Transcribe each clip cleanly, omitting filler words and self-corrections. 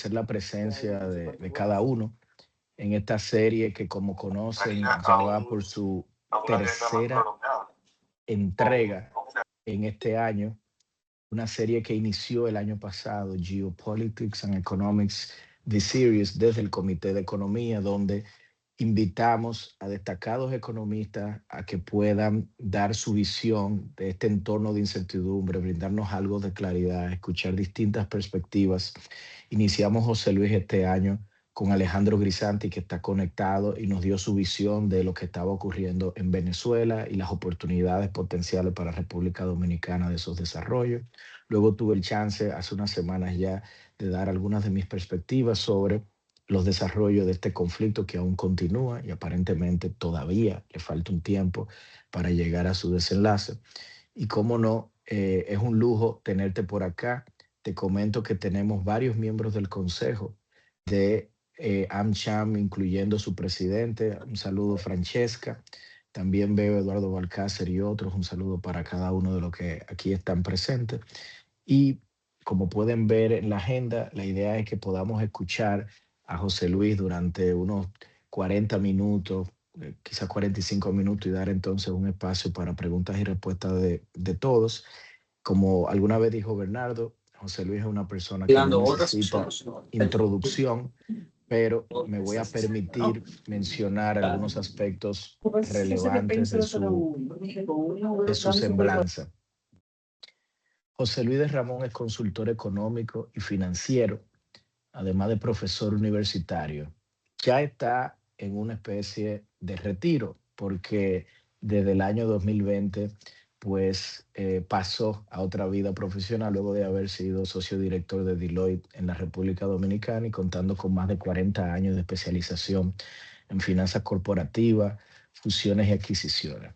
agradecer la presencia de cada uno en esta serie que, como conocen, ya va por su tercera entrega en este año, una serie que inició el año pasado, Geopolitics and Economics, The Series, desde el Comité de Economía, donde invitamos a destacados economistas a que puedan dar su visión de este entorno de incertidumbre, brindarnos algo de claridad, escuchar distintas perspectivas. Iniciamos José Luis este año con Alejandro Grisanti, que está conectado y nos dio su visión de lo que estaba ocurriendo en Venezuela y las oportunidades potenciales para República Dominicana de esos desarrollos. Luego tuve el chance hace unas semanas ya de dar algunas de mis perspectivas sobre los desarrollos de este conflicto que aún continúa y aparentemente todavía le falta un tiempo para llegar a su desenlace. Y cómo no, es un lujo tenerte por acá. Te comento que tenemos varios miembros del consejo de AmCham, incluyendo su presidente. Un saludo, Francesca. También veo a Eduardo Balcácer y otros. Un saludo para cada uno de los que aquí están presentes. Y como pueden ver en la agenda, la idea es que podamos escuchar a José Luis durante unos 40 minutos, quizás 45 minutos, y dar entonces un espacio para preguntas y respuestas de todos. Como alguna vez dijo Bernardo, José Luis es una persona que no necesita introducción, pero me voy a permitir mencionar algunos aspectos relevantes de su semblanza. José Luis de Ramón es consultor económico y financiero, además de profesor universitario. Ya está en una especie de retiro porque desde el año 2020 pues pasó a otra vida profesional luego de haber sido socio director de Deloitte en la República Dominicana y contando con más de 40 años de especialización en finanzas corporativas, fusiones y adquisiciones.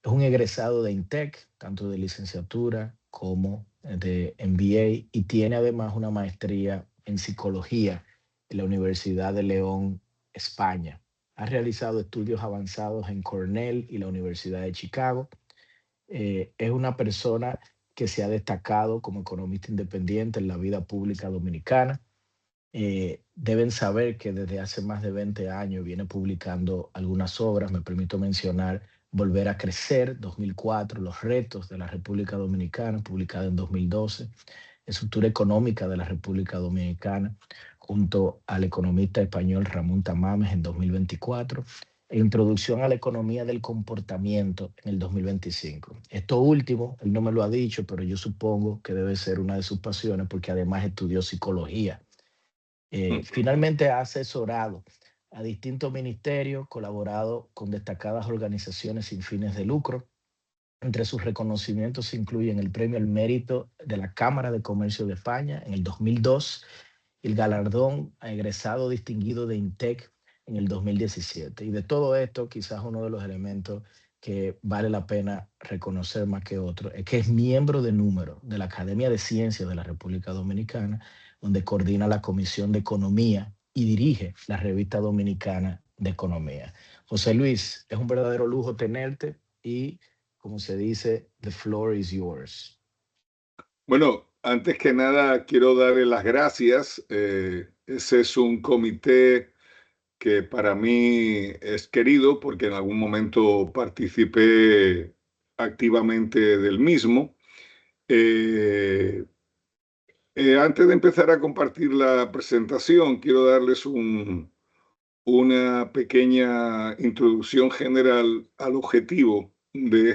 Es un egresado de INTEC, tanto de licenciatura como de MBA, y tiene además una maestría en psicología en la Universidad de León, España. Ha realizado estudios avanzados en Cornell y la Universidad de Chicago. Es una persona que se ha destacado como economista independiente en la vida pública dominicana. Deben saber que desde hace más de 20 años viene publicando algunas obras. Me permito mencionar Volver a Crecer, 2004, Los retos de la República Dominicana, publicada en 2012, Estructura económica de la República Dominicana, junto al economista español Ramón Tamames en 2024, e Introducción a la economía del comportamiento en el 2025. Esto último, él no me lo ha dicho, pero yo supongo que debe ser una de sus pasiones porque además estudió psicología. Finalmente ha asesorado a distintos ministerios, colaborado con destacadas organizaciones sin fines de lucro. Entre sus reconocimientos se incluyen el Premio al Mérito de la Cámara de Comercio de España en el 2002 y el galardón a egresado distinguido de INTEC en el 2017. Y de todo esto, quizás uno de los elementos que vale la pena reconocer más que otro es que es miembro de número de la Academia de Ciencias de la República Dominicana, donde coordina la Comisión de Economía y dirige la Revista Dominicana de Economía. José Luis, es un verdadero lujo tenerte y, como se dice, the floor is yours. Bueno, antes que nada quiero darle las gracias. Ese es un comité que para mí es querido porque en algún momento participé activamente del mismo. Antes de empezar a compartir la presentación, quiero darles una pequeña introducción general al objetivo de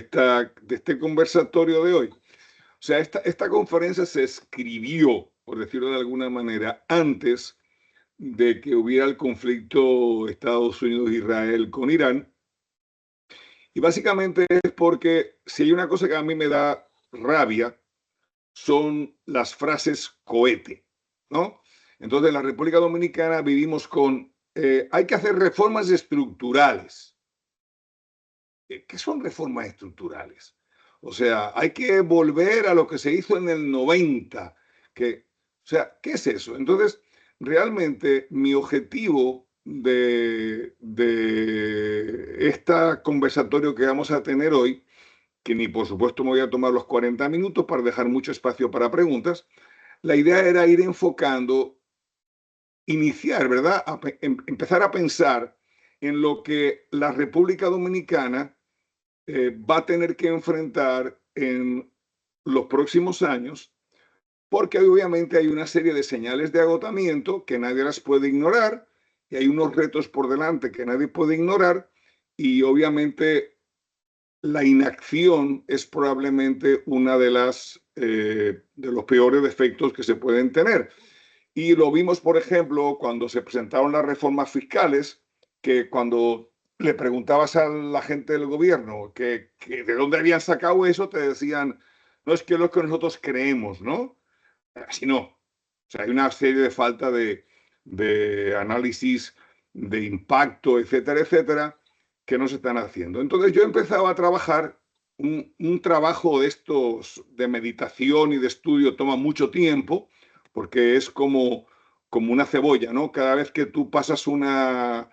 este conversatorio de hoy. O sea, esta conferencia se escribió, por decirlo de alguna manera, antes de que hubiera el conflicto Estados Unidos-Israel con Irán. Y básicamente es porque si hay una cosa que a mí me da rabia, son las frases cohete, ¿no? Entonces, en la República Dominicana vivimos con, hay que hacer reformas estructurales. ¿Qué son reformas estructurales? O sea, hay que volver a lo que se hizo en el 90. O sea, ¿qué es eso? Entonces, realmente mi objetivo de este conversatorio que vamos a tener hoy, que ni por supuesto me voy a tomar los 40 minutos para dejar mucho espacio para preguntas, la idea era ir enfocando iniciar, ¿verdad? Empezar a pensar en lo que la República Dominicana va a tener que enfrentar en los próximos años, porque obviamente hay una serie de señales de agotamiento que nadie las puede ignorar, y hay unos retos por delante que nadie puede ignorar, y obviamente la inacción es probablemente una de los peores defectos que se pueden tener. Y lo vimos, por ejemplo, cuando se presentaron las reformas fiscales, que cuando le preguntabas a la gente del gobierno que de dónde habían sacado eso, te decían, no es que lo que nosotros creemos, ¿no? Así no. O sea, hay una serie de falta de análisis de impacto, etcétera, etcétera, que no se están haciendo. Entonces yo empezaba a trabajar, un trabajo de estos de meditación y de estudio toma mucho tiempo, porque es como una cebolla, ¿no? Cada vez que tú pasas una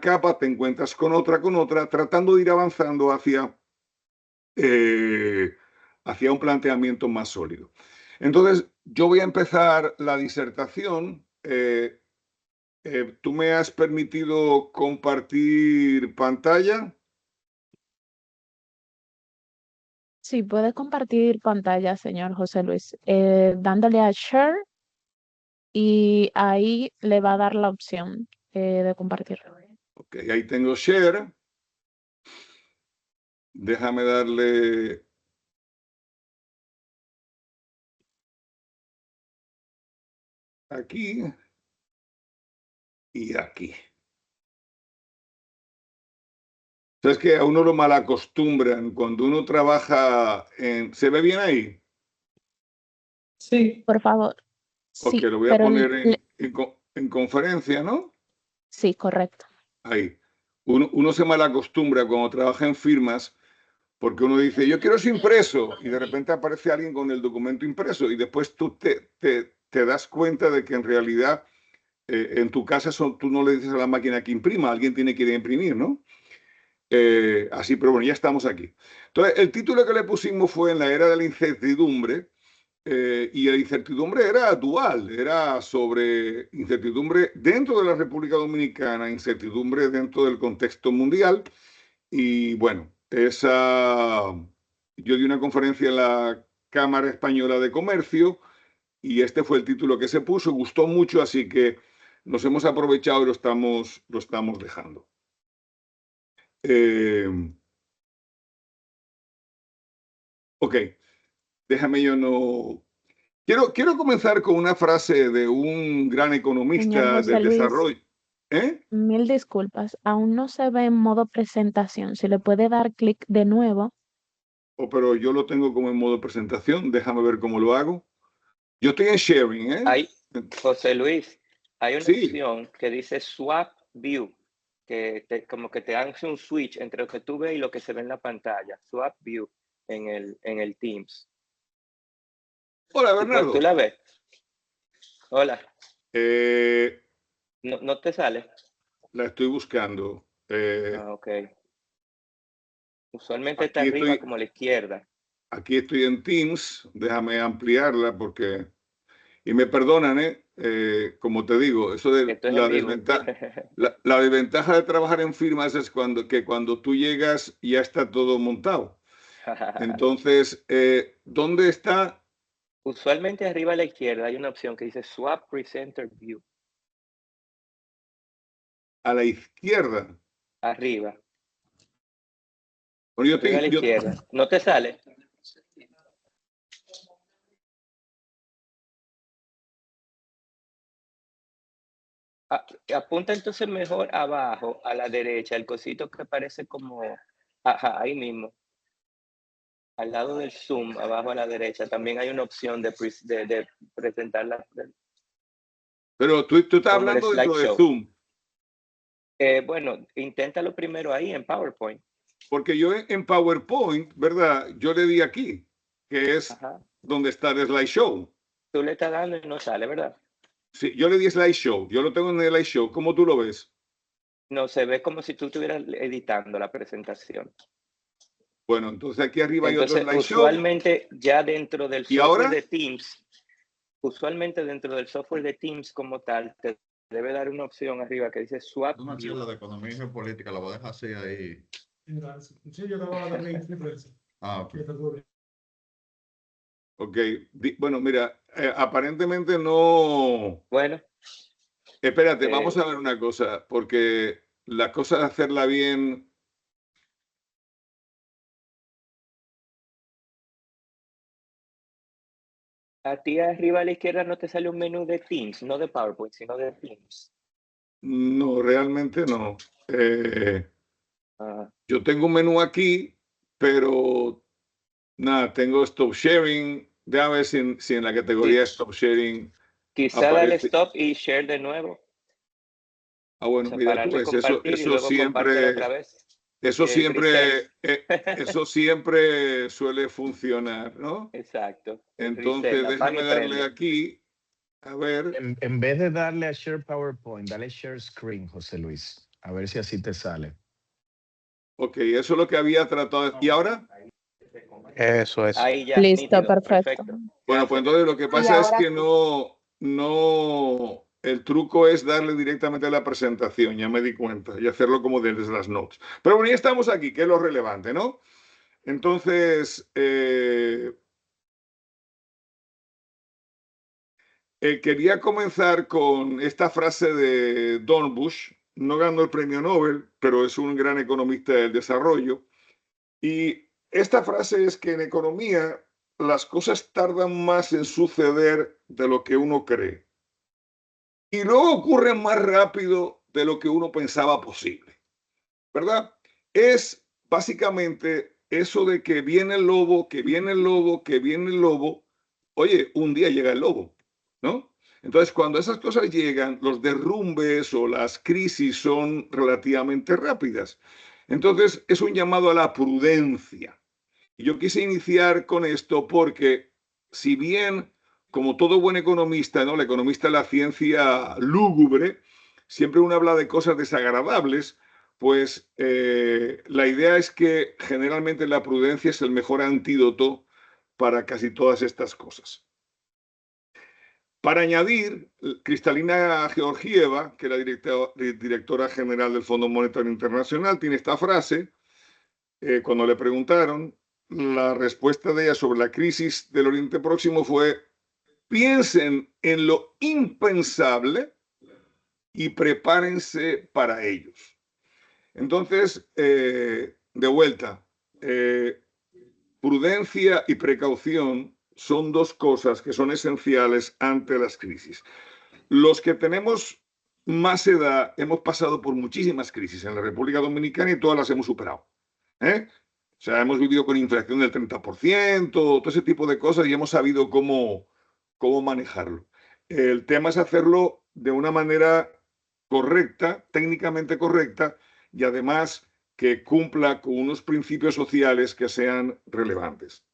capa, te encuentras con otra, tratando de ir avanzando hacia un planteamiento más sólido. Entonces, yo voy a empezar la disertación. ¿Tú me has permitido compartir pantalla? Sí, puede compartir pantalla, señor José Luis, dándole a Share y ahí le va a dar la opción de compartir. Ok, ahí tengo Share. Déjame darle... aquí y aquí. Es que a uno lo malacostumbran cuando uno trabaja en... ¿Se ve bien ahí? Sí. Por favor. Ok, Sí, lo voy a pero poner en conferencia, ¿no? sí, correcto. Ahí. Uno se malacostumbra cuando trabaja en firmas porque uno dice, yo quiero eso impreso, y de repente aparece alguien con el documento impreso, y después tú te das cuenta de que en realidad en tu casa tú no le dices a la máquina que imprima, alguien tiene que ir a imprimir, ¿no? Así, pero bueno, ya estamos aquí. Entonces, el título que le pusimos fue En la era de la incertidumbre, y la incertidumbre era dual, era sobre incertidumbre dentro de la República Dominicana, incertidumbre dentro del contexto mundial, y bueno, yo di una conferencia en la Cámara Española de Comercio y este fue el título que se puso, gustó mucho, así que nos hemos aprovechado y lo estamos dejando. Ok, déjame yo no... Quiero comenzar con una frase de un gran Señor economista José del Luis, desarrollo. ¿Eh? mil disculpas. Aún no se ve en modo presentación. Si le puede dar clic de nuevo. Oh, pero yo lo tengo como en modo presentación, déjame ver cómo lo hago. Yo estoy en sharing, ¿eh? Hay, José Luis, hay una Sí. opción que dice Swap View, que como que te hace un switch entre lo que tú ves y lo que se ve en la pantalla. Swap View en el Teams. Hola, ¿Tú Bernardo. la ves? Hola. Eh, ¿No te sale? La estoy buscando. Ok. Usualmente está arriba como a la izquierda. Aquí estoy en Teams. Déjame ampliarla porque... Y me perdonan, como te digo, eso de Esto es la en vivo. desventaja, la desventaja de trabajar en firmas es cuando tú llegas ya está todo montado. Entonces, ¿dónde está? Usualmente arriba a la izquierda hay una opción que dice Swap Presenter View. A la izquierda. Arriba. Bueno, Arriba a la izquierda. ¿No te sale? Apunta entonces mejor abajo, a la derecha, el cosito que parece como, ajá, ahí mismo. Al lado del Zoom, abajo a la derecha, también hay una opción de presentar la... Pero tú estás como el hablando dentro de slideshow. Zoom. Bueno, inténtalo primero ahí en PowerPoint. Porque yo en PowerPoint, ¿verdad? Yo le di aquí, que es donde está el slideshow. Tú le estás dando y no sale, ¿verdad? Sí, yo le di slideshow. Yo lo tengo en el slideshow. ¿Cómo tú lo ves? No, se ve como si tú estuvieras editando la presentación. Bueno, entonces aquí arriba hay otro slideshow. Usualmente ya dentro del ¿Y software ahora? de Teams, usualmente dentro del software de Teams como tal, te debe dar una opción arriba que dice swap Una view. charla de economía y geopolítica, la voy a dejar así ahí. Sí, yo acabo de dar link de prensa. Ah, ok. Ok, bueno, mira, aparentemente no... Bueno, Espérate, vamos a ver una cosa, porque la cosa de hacerla bien... a ti arriba a la izquierda no te sale un menú de Teams, no de PowerPoint, sino de Teams. No, realmente no. Ah, Yo tengo un menú aquí, pero nada, tengo Stop Sharing. Déjame ver si en la categoría Stop Sharing quizá dale aparece. stop y share de nuevo. Ah, bueno, O sea, mira, parar tú de ves, compartir y luego compártelo otra vez. eso siempre, Reset. eso siempre suele funcionar, ¿no? Exacto. Entonces, Reset, apaga déjame y darle prende. aquí, a ver. En vez de darle a Share PowerPoint, dale Share Screen, José Luis. A ver si así te sale. Ok, eso es lo que había tratado. ¿Y ahora? Eso es. Ahí ya, Listo, nítido, perfecto. Bueno, pues Gracias. entonces lo que pasa es que el truco es darle directamente a la presentación, ya me di cuenta, y hacerlo como desde las notes. Pero bueno, ya estamos aquí, que es lo relevante, ¿no? Entonces, quería comenzar con esta frase de Dornbusch. No ganó el premio Nobel, pero es un gran economista del desarrollo. Y esta frase es que en economía las cosas tardan más en suceder de lo que uno cree. Y luego ocurren más rápido de lo que uno pensaba posible. ¿Verdad? Es básicamente eso de que viene el lobo, que viene el lobo, que viene el lobo. Oye, un día llega el lobo, ¿no? Entonces, cuando esas cosas llegan, los derrumbes o las crisis son relativamente rápidas. Entonces, es un llamado a la prudencia. Y yo quise iniciar con esto porque, si bien, como todo buen economista, ¿no? El economista es la ciencia lúgubre, siempre uno habla de cosas desagradables, pues la idea es que generalmente la prudencia es el mejor antídoto para casi todas estas cosas. Para añadir, Kristalina Georgieva, que es la directora general del Fondo Monetario Internacional, tiene esta frase. Cuando le preguntaron, la respuesta de ella sobre la crisis del Oriente Próximo fue: piensen en lo impensable y prepárense para ellos. Entonces, de vuelta, prudencia y precaución son dos cosas que son esenciales ante las crisis. Los que tenemos más edad hemos pasado por muchísimas crisis en la República Dominicana y todas las hemos superado. O sea, hemos vivido con inflación del 30%, todo ese tipo de cosas y hemos sabido cómo manejarlo. El tema es hacerlo de una manera correcta, técnicamente correcta, y además que cumpla con unos principios sociales que sean relevantes.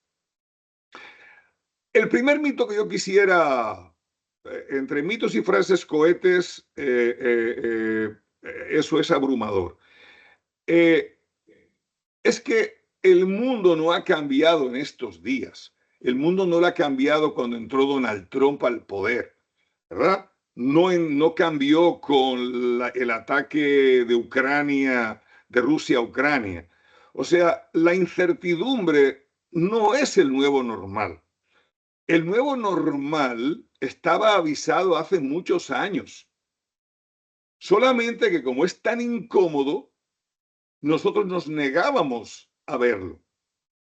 El primer mito que yo quisiera, entre mitos y frases cohetes, eso es abrumador. Es que el mundo no ha cambiado en estos días. El mundo no lo ha cambiado cuando entró Donald Trump al poder, ¿verdad? No cambió con el ataque de Ucrania, de Rusia a Ucrania. O sea, la incertidumbre no es el nuevo normal. El nuevo normal estaba avisado hace muchos años. Solamente que como es tan incómodo, nosotros nos negábamos a verlo.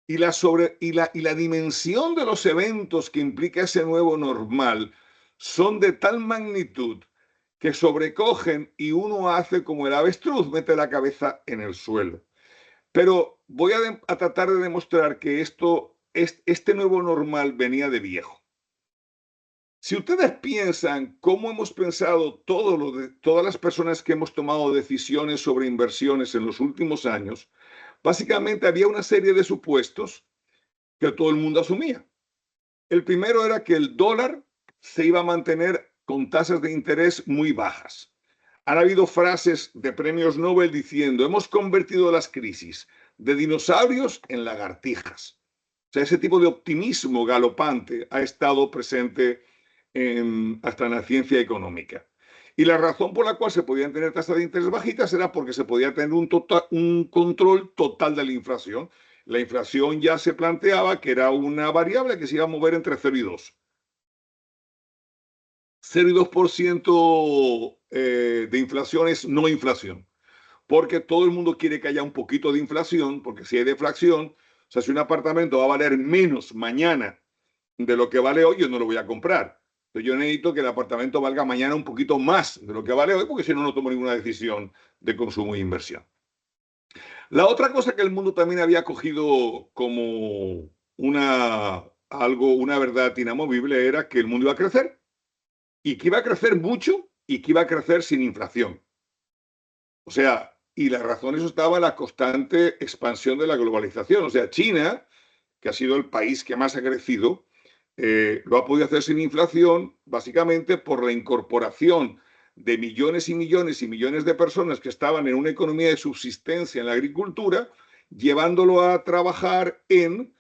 Y la dimensión de los eventos que implica ese nuevo normal son de tal magnitud que sobrecogen y uno hace como el avestruz, mete la cabeza en el suelo. Pero voy a tratar de demostrar que este nuevo normal venía de viejo. Si ustedes piensan cómo hemos pensado todas las personas que hemos tomado decisiones sobre inversiones en los últimos años, básicamente había una serie de supuestos que todo el mundo asumía. El primero era que el dólar se iba a mantener con tasas de interés muy bajas. Han habido frases de premios Nobel diciendo: hemos convertido las crisis de dinosaurios en lagartijas. O sea, ese tipo de optimismo galopante ha estado presente hasta en la ciencia económica. Y la razón por la cual se podían tener tasas de interés bajitas era porque se podía tener un control total de la inflación. La inflación ya se planteaba que era una variable que se iba a mover entre 0 y 2. 0 y 2% de inflación es no inflación, porque todo el mundo quiere que haya un poquito de inflación, porque si hay deflación, o sea, si un apartamento va a valer menos mañana de lo que vale hoy, yo no lo voy a comprar. Entonces yo necesito que el apartamento valga mañana un poquito más de lo que vale hoy, porque si no, no tomo ninguna decisión de consumo e inversión. La otra cosa que el mundo también había cogido como una verdad inamovible era que el mundo iba a crecer y que iba a crecer mucho y que iba a crecer sin inflación. O sea, y la razón eso estaba en la constante expansión de la globalización. O sea, China, que ha sido el país que más ha crecido, lo ha podido hacer sin inflación, básicamente por la incorporación de millones y millones y millones de personas que estaban en una economía de subsistencia en la agricultura, llevándolo a trabajar en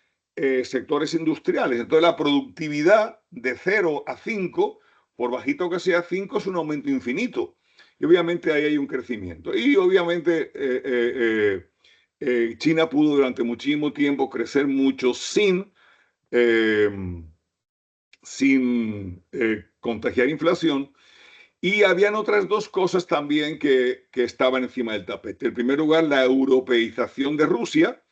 sectores industriales. Entonces, la productividad de 0 a 5, por bajito que sea 5, es un aumento infinito. Y obviamente ahí hay un crecimiento. Y obviamente China pudo durante muchísimo tiempo crecer mucho sin contagiar inflación. Y habían otras dos cosas también que estaban encima del tapete. En primer lugar, la europeización de Rusia.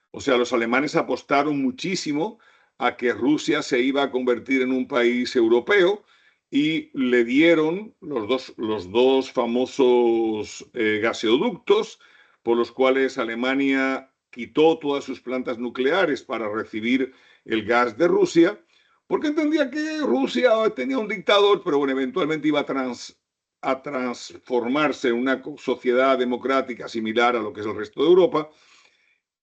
O sea, los alemanes apostaron muchísimo a que Rusia se iba a convertir en un país europeo y le dieron los dos famosos gaseoductos por los cuales Alemania quitó todas sus plantas nucleares para recibir el gas de Rusia, porque entendía que Rusia tenía un dictador, pero bueno, eventualmente iba a transformarse en una sociedad democrática similar a lo que es el resto de Europa.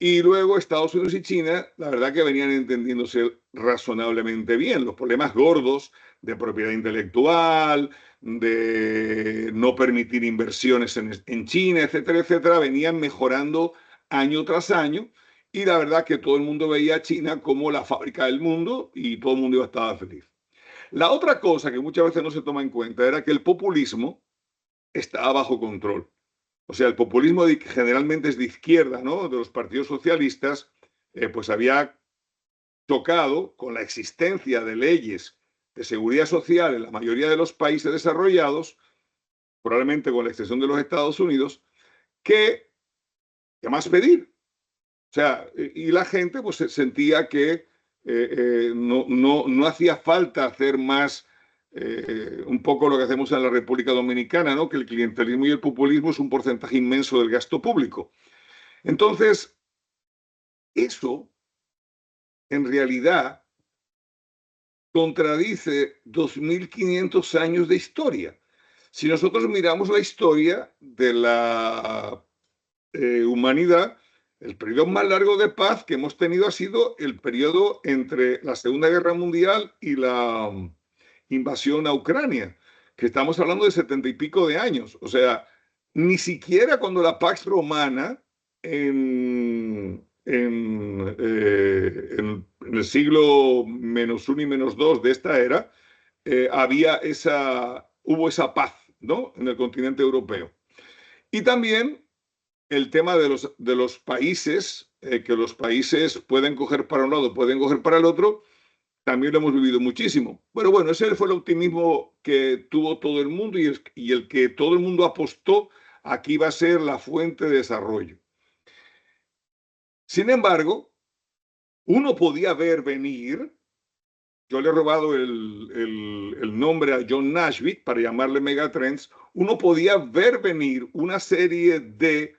Y luego Estados Unidos y China, la verdad que venían entendiéndose razonablemente bien. Los problemas gordos de propiedad intelectual, de no permitir inversiones en China, etcétera, etcétera, venían mejorando año tras año. Y la verdad que todo el mundo veía a China como la fábrica del mundo y todo el mundo iba a estar feliz. La otra cosa que muchas veces no se toma en cuenta era que el populismo estaba bajo control. O sea, el populismo generalmente es de izquierda, ¿no? De los partidos socialistas, pues había chocado con la existencia de leyes de seguridad social en la mayoría de los países desarrollados, probablemente con la excepción de los Estados Unidos, ¿qué más pedir? O sea, y la gente pues sentía que no hacía falta hacer más, un poco lo que hacemos en la República Dominicana, ¿no? Que el clientelismo y el populismo es un porcentaje inmenso del gasto público. Entonces, eso en realidad contradice 2.500 años de historia. Si nosotros miramos la historia de la humanidad, el periodo más largo de paz que hemos tenido ha sido el periodo entre la Segunda Guerra Mundial y la invasión a Ucrania, que estamos hablando de 70 y pico de años. O sea, ni siquiera cuando la Pax Romana en el siglo -1 y -2 de esta era, hubo esa paz, ¿no? En el continente europeo. Y también el tema de los países, que los países pueden coger para un lado, pueden coger para el otro, también lo hemos vivido muchísimo. Pero bueno, ese fue el optimismo que tuvo todo el mundo y el que todo el mundo apostó a que iba a ser la fuente de desarrollo. Sin embargo, uno podía ver venir, yo le he robado el nombre a John Nashville para llamarle Megatrends, uno podía ver venir una serie de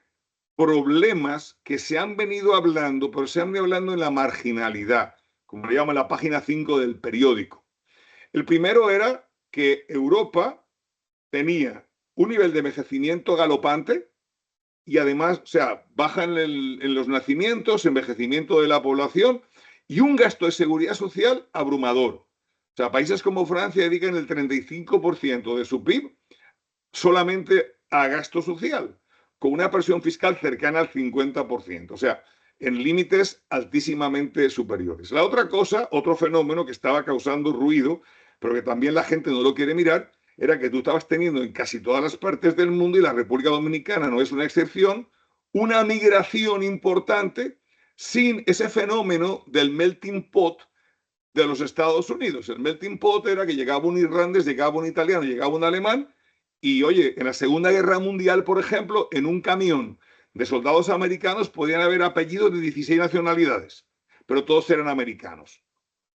problemas que se han venido hablando, pero se han venido hablando en la marginalidad, como le llama la página 5 del periódico. El primero era que Europa tenía un nivel de envejecimiento galopante y además, o sea, bajan en los nacimientos, envejecimiento de la población y un gasto de seguridad social abrumador. O sea, países como Francia dedican el 35% de su PIB solamente a gasto social, con una presión fiscal cercana al 50%. O sea, en límites altísimamente superiores. La otra cosa, otro fenómeno que estaba causando ruido, pero que también la gente no lo quiere mirar, era que tú estabas teniendo en casi todas las partes del mundo, y la República Dominicana no es una excepción, una migración importante sin ese fenómeno del melting pot de los Estados Unidos. El melting pot era que llegaba un irlandés, llegaba un italiano, llegaba un alemán, y oye, en la Segunda Guerra Mundial, por ejemplo, en un camión de soldados americanos podían haber apellidos de 16 nacionalidades, pero todos eran americanos.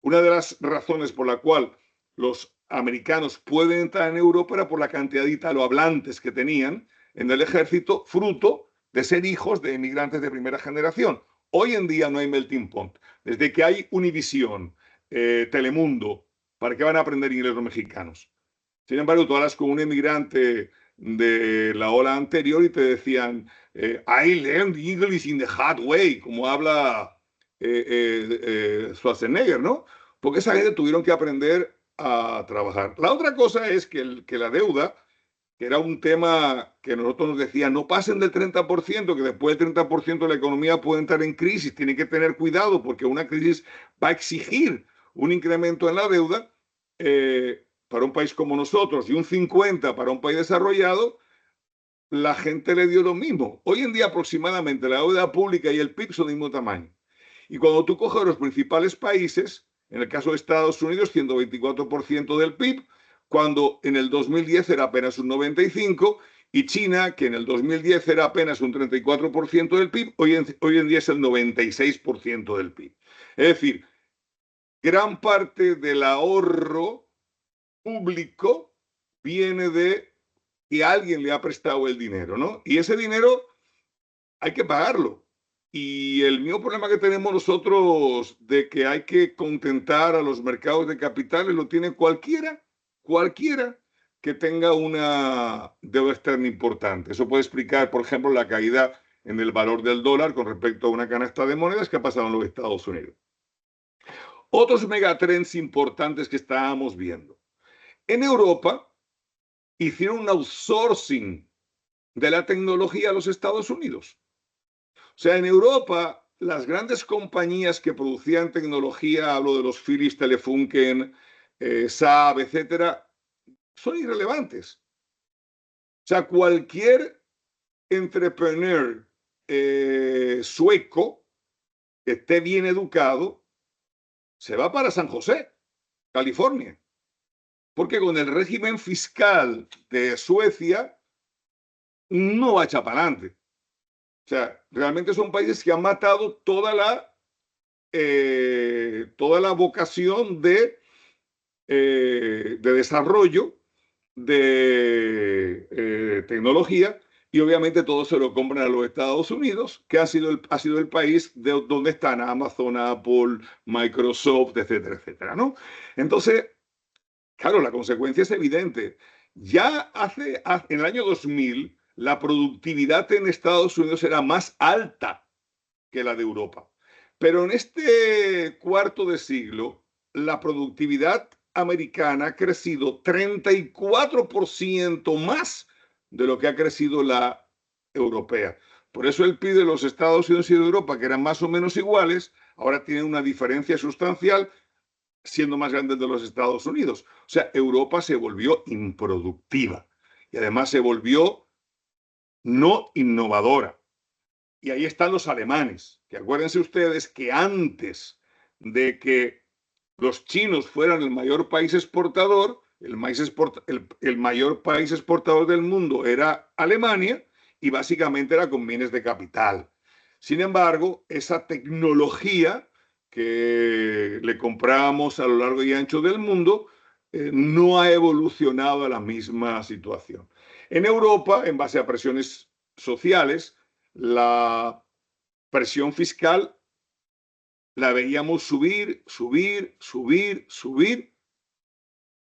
Una de las razones por la cual los americanos pueden entrar en Europa era por la cantidad de italohablantes que tenían en el ejército, fruto de ser hijos de inmigrantes de primera generación. Hoy en día no hay melting pot. Desde que hay Univisión, Telemundo, ¿para qué van a aprender inglés los mexicanos? Sin embargo, tú hablas con un inmigrante de la ola anterior y te decían, I learned English in the hard way, como habla Schwarzenegger, ¿no? Porque esa gente tuvieron que aprender a trabajar. La otra cosa es que la deuda, que era un tema que nosotros nos decían, no pasen del 30%, que después del 30% de la economía puede entrar en crisis, tienen que tener cuidado porque una crisis va a exigir un incremento en la deuda para un país como nosotros y un 50% para un país desarrollado. La gente le dio lo mismo. Hoy en día aproximadamente la deuda pública y el PIB son del mismo tamaño. Y cuando tú coges los principales países, en el caso de Estados Unidos, 124% del PIB, cuando en el 2010 era apenas un 95%, y China, que en el 2010 era apenas un 34% del PIB, hoy en día es el 96% del PIB. Es decir, gran parte del ahorro público viene de que alguien le ha prestado el dinero, ¿no? Y ese dinero hay que pagarlo. Y el mismo problema que tenemos nosotros de que hay que contentar a los mercados de capitales lo tiene cualquiera que tenga una deuda externa importante. Eso puede explicar, por ejemplo, la caída en el valor del dólar con respecto a una canasta de monedas que ha pasado en los Estados Unidos. Otros megatrends importantes que estábamos viendo. En Europa hicieron un outsourcing de la tecnología a los Estados Unidos. O sea, en Europa, las grandes compañías que producían tecnología, hablo de los Philips, Telefunken, Saab, etcétera, son irrelevantes. O sea, cualquier entrepreneur sueco que esté bien educado se va para San José, California. Porque con el régimen fiscal de Suecia no va a echar para adelante. O sea, realmente son países que han matado toda la vocación de desarrollo de tecnología, y obviamente todo se lo compran a los Estados Unidos, que ha sido el país donde están Amazon, Apple, Microsoft, etcétera, etcétera, ¿no? Entonces, claro, la consecuencia es evidente. Ya en el año 2000, la productividad en Estados Unidos era más alta que la de Europa. Pero en este cuarto de siglo, la productividad americana ha crecido 34% más de lo que ha crecido la europea. Por eso el PIB de los Estados Unidos y de Europa, que eran más o menos iguales, ahora tienen una diferencia sustancial, siendo más grande de los Estados Unidos. O sea, Europa se volvió improductiva y además se volvió no innovadora. Y ahí están los alemanes, que acuérdense ustedes que antes de que los chinos fueran el mayor país exportador, el mayor país exportador del mundo era Alemania, y básicamente era con bienes de capital. Sin embargo, esa tecnología que le comprábamos a lo largo y ancho del mundo no ha evolucionado a la misma situación. En Europa, en base a presiones sociales, la presión fiscal la veíamos subir,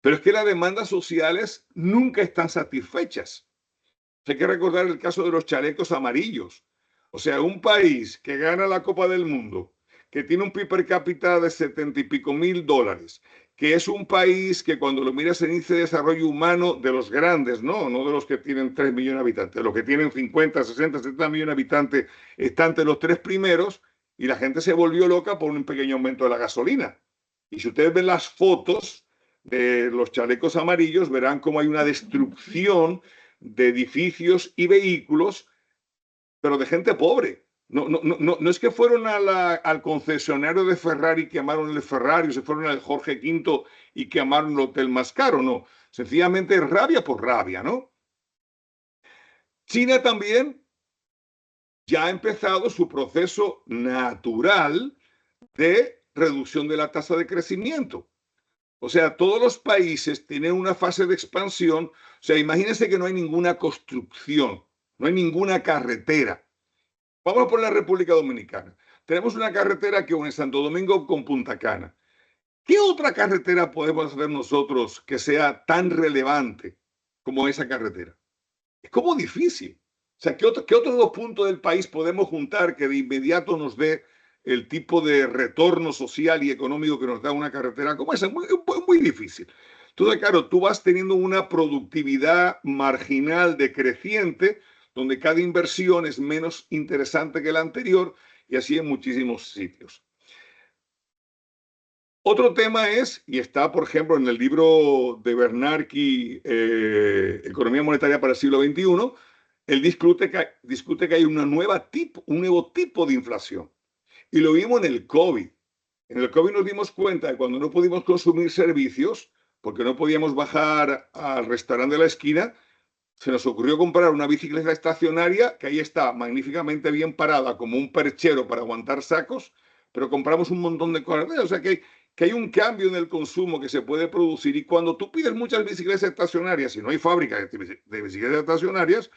pero es que las demandas sociales nunca están satisfechas. Hay que recordar el caso de los chalecos amarillos. O sea, un país que gana la Copa del Mundo, que tiene un PIB per cápita de 70 y pico mil dólares, que es un país que cuando lo miras en índice de desarrollo humano de los grandes, no de los que tienen 3 millones de habitantes, de los que tienen 50, 60, 70 millones de habitantes, está entre los 3 primeros, y la gente se volvió loca por un pequeño aumento de la gasolina. Y si ustedes ven las fotos de los chalecos amarillos, verán cómo hay una destrucción de edificios y vehículos, pero de gente pobre. No es que fueron al concesionario de Ferrari y quemaron el Ferrari, o se fueron al Jorge V y quemaron el hotel más caro, no. Sencillamente rabia por rabia, ¿no? China también ya ha empezado su proceso natural de reducción de la tasa de crecimiento. O sea, todos los países tienen una fase de expansión. O sea, imagínense que no hay ninguna construcción, no hay ninguna carretera. Vamos por la República Dominicana. Tenemos una carretera que une Santo Domingo con Punta Cana. ¿Qué otra carretera podemos hacer nosotros que sea tan relevante como esa carretera? Es como difícil. O sea, ¿qué otros dos puntos del país podemos juntar que de inmediato nos dé el tipo de retorno social y económico que nos da una carretera como esa? Es muy difícil. Entonces, claro, tú vas teniendo una productividad marginal decreciente, donde cada inversión es menos interesante que la anterior, y así en muchísimos sitios. Otro tema es, y está, por ejemplo, en el libro de Bernanke, Economía Monetaria para el siglo XXI, él discute que hay un nuevo tipo de inflación. Y lo vimos en el COVID. En el COVID nos dimos cuenta de cuando no pudimos consumir servicios, porque no podíamos bajar al restaurante de la esquina, se nos ocurrió comprar una bicicleta estacionaria que ahí está magníficamente bien parada como un perchero para aguantar sacos, pero compramos un montón de cosas. O sea que hay un cambio en el consumo que se puede producir, y cuando tú pides muchas bicicletas estacionarias y no hay fábrica de bicicletas estacionarias,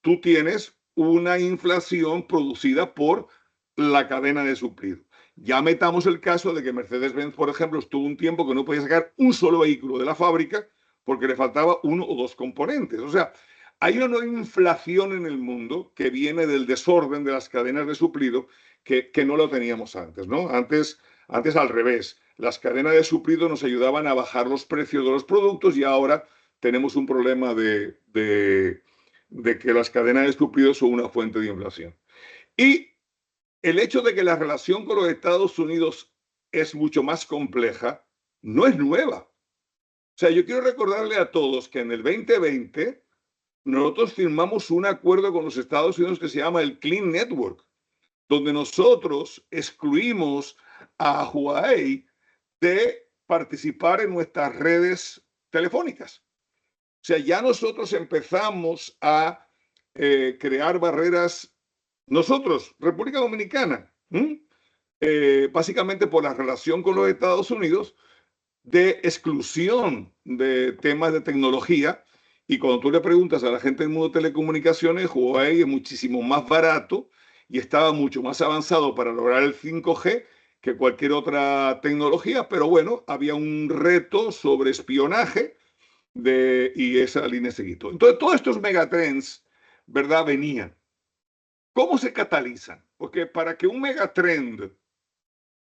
tú tienes una inflación producida por la cadena de suplido. Ya metamos el caso de que Mercedes-Benz, por ejemplo, estuvo un tiempo que no podía sacar un solo vehículo de la fábrica porque le faltaba uno o dos componentes. O sea, hay una nueva inflación en el mundo que viene del desorden de las cadenas de suplido que no lo teníamos antes, ¿no? Antes al revés. Las cadenas de suplido nos ayudaban a bajar los precios de los productos, y ahora tenemos un problema de que las cadenas de suplido son una fuente de inflación. Y el hecho de que la relación con los Estados Unidos es mucho más compleja no es nueva. O sea, yo quiero recordarle a todos que en el 2020 nosotros firmamos un acuerdo con los Estados Unidos que se llama el Clean Network, donde nosotros excluimos a Huawei de participar en nuestras redes telefónicas. O sea, ya nosotros empezamos a crear barreras, nosotros, República Dominicana, básicamente por la relación con los Estados Unidos, de exclusión de temas de tecnología. Y cuando tú le preguntas a la gente del mundo de telecomunicaciones, Huawei es muchísimo más barato y estaba mucho más avanzado para lograr el 5G que cualquier otra tecnología, pero bueno, había un reto sobre espionaje y esa línea se quitó. Entonces, todos estos megatrends, ¿verdad?, venían. ¿Cómo se catalizan? Porque para que un megatrend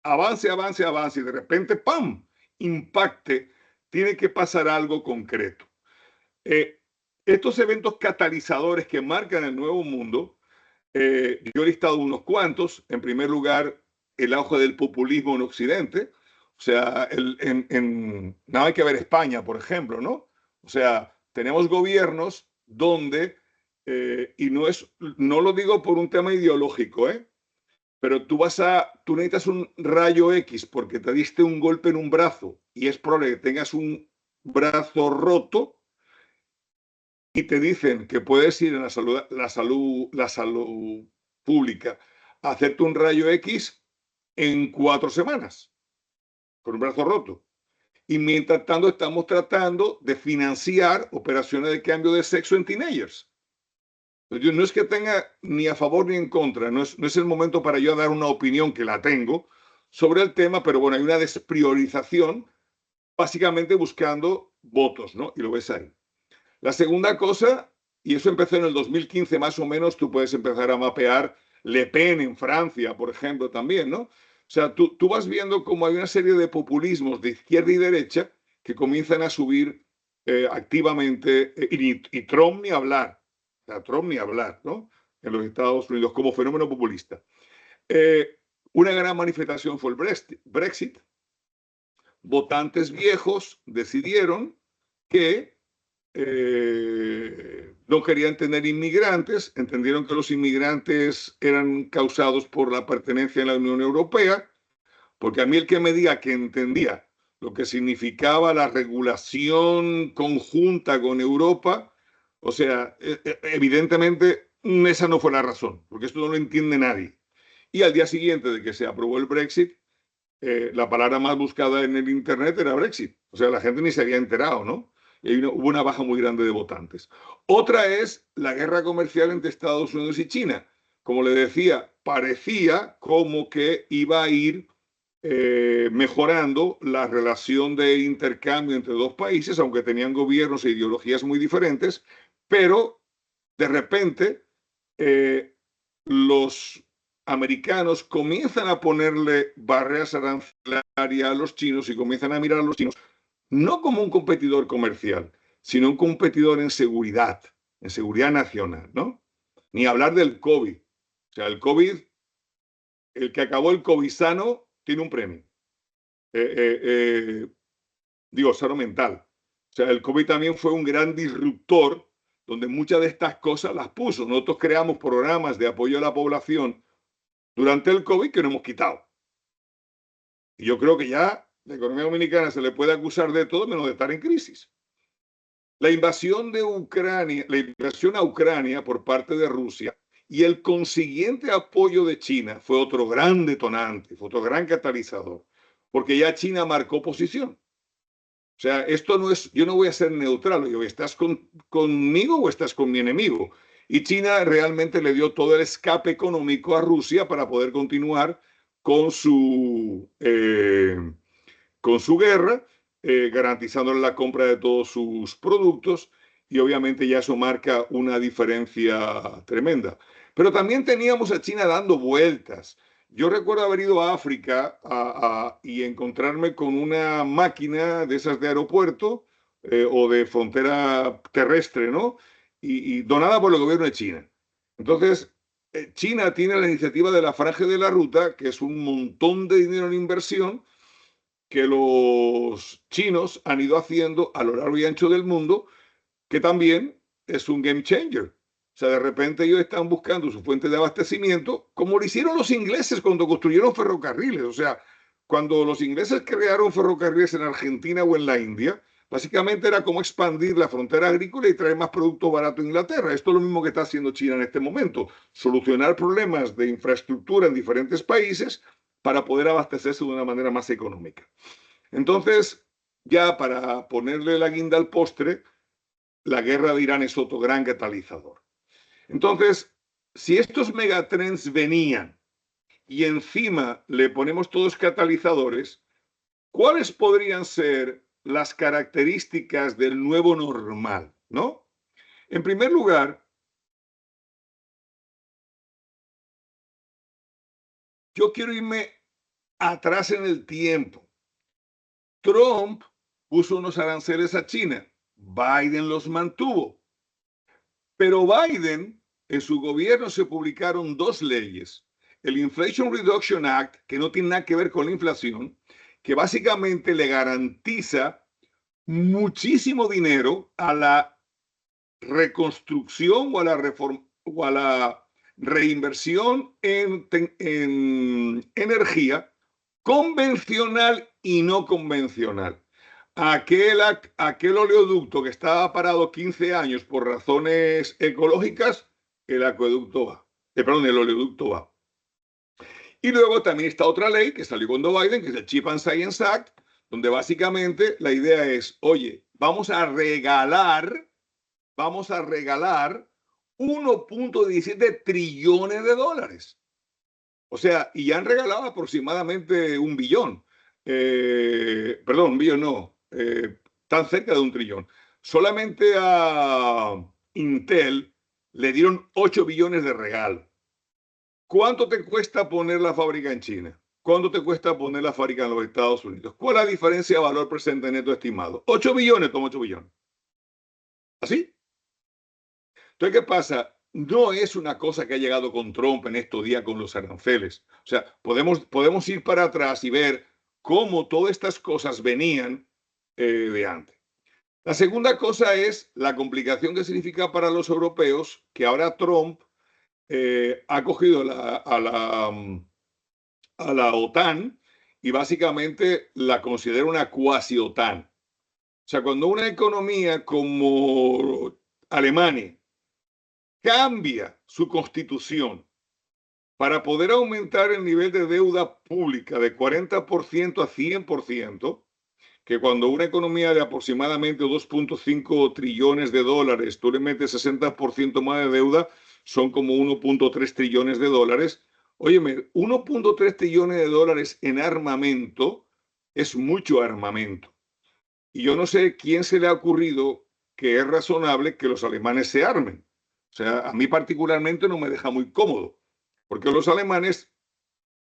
avance y de repente, ¡pam!, impacte, tiene que pasar algo concreto. Estos eventos catalizadores que marcan el nuevo mundo, yo he listado unos cuantos. En primer lugar, el auge del populismo en Occidente. O sea, nada hay que ver España, por ejemplo, ¿no? O sea, tenemos gobiernos donde, y no lo digo por un tema ideológico, pero tú necesitas un rayo X porque te diste un golpe en un brazo y es probable que tengas un brazo roto, y te dicen que puedes ir en la salud pública a hacerte un rayo X en 4 semanas con un brazo roto. Y mientras tanto estamos tratando de financiar operaciones de cambio de sexo en teenagers. Yo no es que tenga ni a favor ni en contra, no es el momento para yo dar una opinión, que la tengo, sobre el tema, pero bueno, hay una despriorización básicamente buscando votos, ¿no? Y lo ves ahí. La segunda cosa, y eso empezó en el 2015 más o menos, tú puedes empezar a mapear Le Pen en Francia, por ejemplo, también, ¿no? O sea, tú vas viendo cómo hay una serie de populismos de izquierda y derecha que comienzan a subir activamente, y Trump ni hablar, o sea, Trump ni hablar, ¿no? En los Estados Unidos como fenómeno populista. Una gran manifestación fue el Brexit, votantes viejos decidieron que no querían tener inmigrantes, entendieron que los inmigrantes eran causados por la pertenencia a la Unión Europea, porque a mí el que me diga que entendía lo que significaba la regulación conjunta con Europa, o sea, evidentemente esa no fue la razón, porque esto no lo entiende nadie. Y al día siguiente de que se aprobó el Brexit, la palabra más buscada en el Internet era Brexit. O sea, la gente ni se había enterado, ¿no? Y hubo una baja muy grande de votantes. Otra es la guerra comercial entre Estados Unidos y China. Como le decía, parecía como que iba a ir mejorando la relación de intercambio entre dos países, aunque tenían gobiernos e ideologías muy diferentes, pero de repente los americanos comienzan a ponerle barreras arancelarias a los chinos y comienzan a mirar a los chinos no como un competidor comercial, sino un competidor en seguridad nacional, ¿no? Ni hablar del COVID. O sea, el COVID, el que acabó el COVID sano, tiene un premio. Digo, sano mental. O sea, el COVID también fue un gran disruptor donde muchas de estas cosas las puso. Nosotros creamos programas de apoyo a la población durante el COVID que no hemos quitado. Y yo creo que ya la economía dominicana se le puede acusar de todo menos de estar en crisis. La invasión de Ucrania, la invasión a Ucrania por parte de Rusia y el consiguiente apoyo de China fue otro gran detonante, fue otro gran catalizador, porque ya China marcó posición. O sea, esto no es, yo no voy a ser neutral, yo, ¿estás conmigo o estás con mi enemigo? Y China realmente le dio todo el escape económico a Rusia para poder continuar con su guerra, garantizándole la compra de todos sus productos, y obviamente ya eso marca una diferencia tremenda. Pero también teníamos a China dando vueltas. Yo recuerdo haber ido a África y encontrarme con una máquina de esas de aeropuerto o de frontera terrestre, ¿no? Y donada por el gobierno de China. Entonces, China tiene la iniciativa de la Franja de la Ruta, que es un montón de dinero en inversión que los chinos han ido haciendo a lo largo y ancho del mundo, que también es un game changer. O sea, de repente ellos están buscando su fuente de abastecimiento, como lo hicieron los ingleses cuando construyeron ferrocarriles. O sea, cuando los ingleses crearon ferrocarriles en Argentina o en la India, básicamente era como expandir la frontera agrícola y traer más producto barato a Inglaterra. Esto es lo mismo que está haciendo China en este momento, solucionar problemas de infraestructura en diferentes países para poder abastecerse de una manera más económica. Entonces, ya para ponerle la guinda al postre, la guerra de Irán es otro gran catalizador. Entonces, si estos megatrends venían y encima le ponemos todos catalizadores, ¿cuáles podrían ser las características del nuevo normal? ¿No? En primer lugar, yo quiero irme atrás en el tiempo. Trump puso unos aranceles a China, Biden los mantuvo. Pero Biden, en su gobierno se publicaron dos leyes. El Inflation Reduction Act, que no tiene nada que ver con la inflación, que básicamente le garantiza muchísimo dinero a la reconstrucción o a la reforma o a la reinversión en energía convencional y no convencional. Aquel oleoducto que estaba parado 15 años por razones ecológicas, el oleoducto va. Y luego también está otra ley que salió cuando Biden, que es el Chip and Science Act, donde básicamente la idea es, oye, vamos a regalar 1.17 trillones de dólares. O sea, y ya han regalado aproximadamente un billón. Perdón, un billón no. Tan cerca de 1 trillón. Solamente a Intel le dieron 8 billones de regalo. ¿Cuánto te cuesta poner la fábrica en China? ¿Cuánto te cuesta poner la fábrica en los Estados Unidos? ¿Cuál es la diferencia de valor presente neto estimado? 8 billones, toma 8 billones. ¿Así? Entonces, ¿qué pasa? No es una cosa que ha llegado con Trump en estos días con los aranceles. O sea, podemos ir para atrás y ver cómo todas estas cosas venían de antes. La segunda cosa es la complicación que significa para los europeos que ahora Trump ha cogido a la OTAN y básicamente la considera una cuasi-OTAN. O sea, cuando una economía como Alemania cambia su constitución para poder aumentar el nivel de deuda pública de 40% a 100%, que cuando una economía de aproximadamente 2.5 trillones de dólares, tú le metes 60% más de deuda, son como 1.3 trillones de dólares. Óyeme, 1.3 trillones de dólares en armamento es mucho armamento. Y yo no sé quién se le ha ocurrido que es razonable que los alemanes se armen. O sea, a mí particularmente no me deja muy cómodo, porque los alemanes,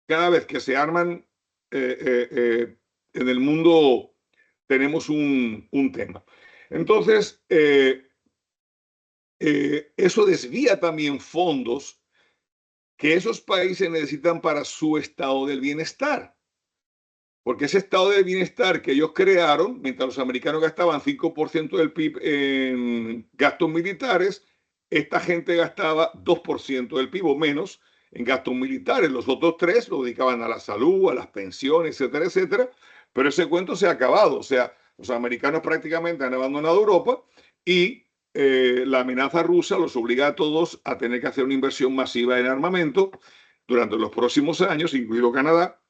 cada vez que se arman en el mundo, tenemos un tema. Entonces, eso desvía también fondos que esos países necesitan para su estado del bienestar. Porque ese estado de bienestar que ellos crearon, mientras los americanos gastaban 5% del PIB en gastos militares, esta gente gastaba 2% del PIB o menos en gastos militares. Los otros 3% lo dedicaban a la salud, a las pensiones, etcétera, etcétera. Pero ese cuento se ha acabado. O sea, los americanos prácticamente han abandonado Europa y la amenaza rusa los obliga a todos a tener que hacer una inversión masiva en armamento durante los próximos años, incluido Canadá.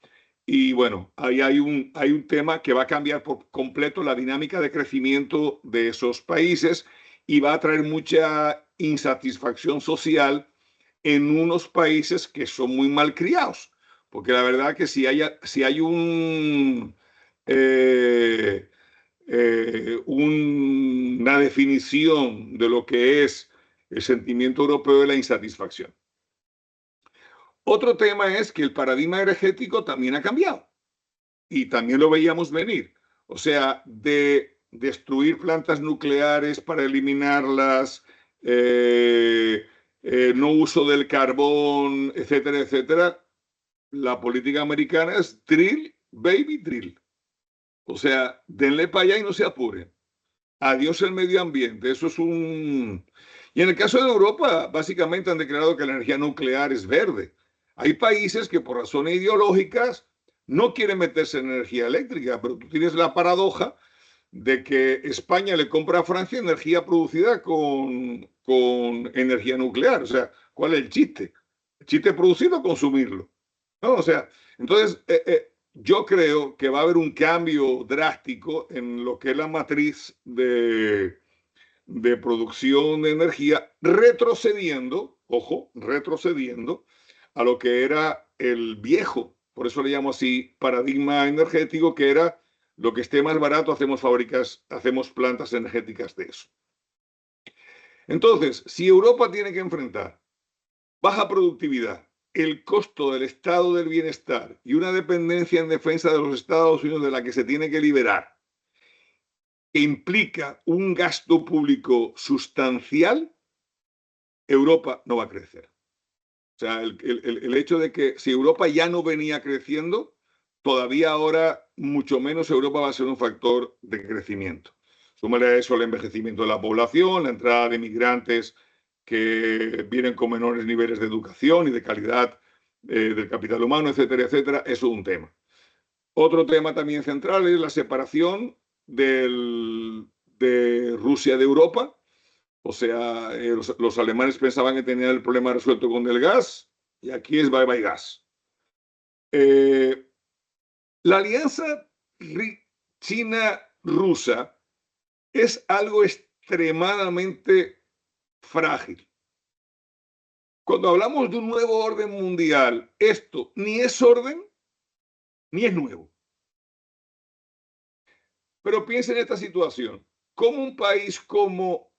Y bueno, ahí hay un tema que va a cambiar por completo la dinámica de crecimiento de esos países y va a traer mucha insatisfacción social en unos países que son muy mal criados. Porque la verdad que si hay una definición de lo que es el sentimiento europeo de la insatisfacción. Otro tema es que el paradigma energético también ha cambiado y también lo veíamos venir. O sea, de destruir plantas nucleares para eliminarlas, no uso del carbón, etcétera, etcétera. La política americana es drill, baby, drill. O sea, denle para allá y no se apuren. Adiós el medio ambiente. Eso es un... Y en el caso de Europa, básicamente han declarado que la energía nuclear es verde. Hay países que por razones ideológicas no quieren meterse en energía eléctrica, pero tú tienes la paradoja de que España le compra a Francia energía producida con energía nuclear. O sea, ¿cuál es el chiste? El chiste es producirlo o consumirlo. ¿No? O sea, entonces yo creo que va a haber un cambio drástico en lo que es la matriz de producción de energía, retrocediendo, ojo, retrocediendo a lo que era el viejo, por eso le llamo así, paradigma energético, que era lo que esté más barato, hacemos plantas energéticas de eso. Entonces, si Europa tiene que enfrentar baja productividad, el costo del estado del bienestar y una dependencia en defensa de los Estados Unidos de la que se tiene que liberar, que implica un gasto público sustancial, Europa no va a crecer. O sea, el hecho de que si Europa ya no venía creciendo, todavía ahora mucho menos Europa va a ser un factor de crecimiento. Súmale a eso el envejecimiento de la población, la entrada de migrantes que vienen con menores niveles de educación y de calidad del capital humano, etcétera, etcétera. Eso es un tema. Otro tema también central es la separación de Rusia de Europa. O sea, los alemanes pensaban que tenían el problema resuelto con el gas y aquí es bye bye gas. La alianza China-Rusa es algo extremadamente frágil. Cuando hablamos de un nuevo orden mundial, esto ni es orden ni es nuevo. Pero piensen en esta situación. ¿Cómo un país como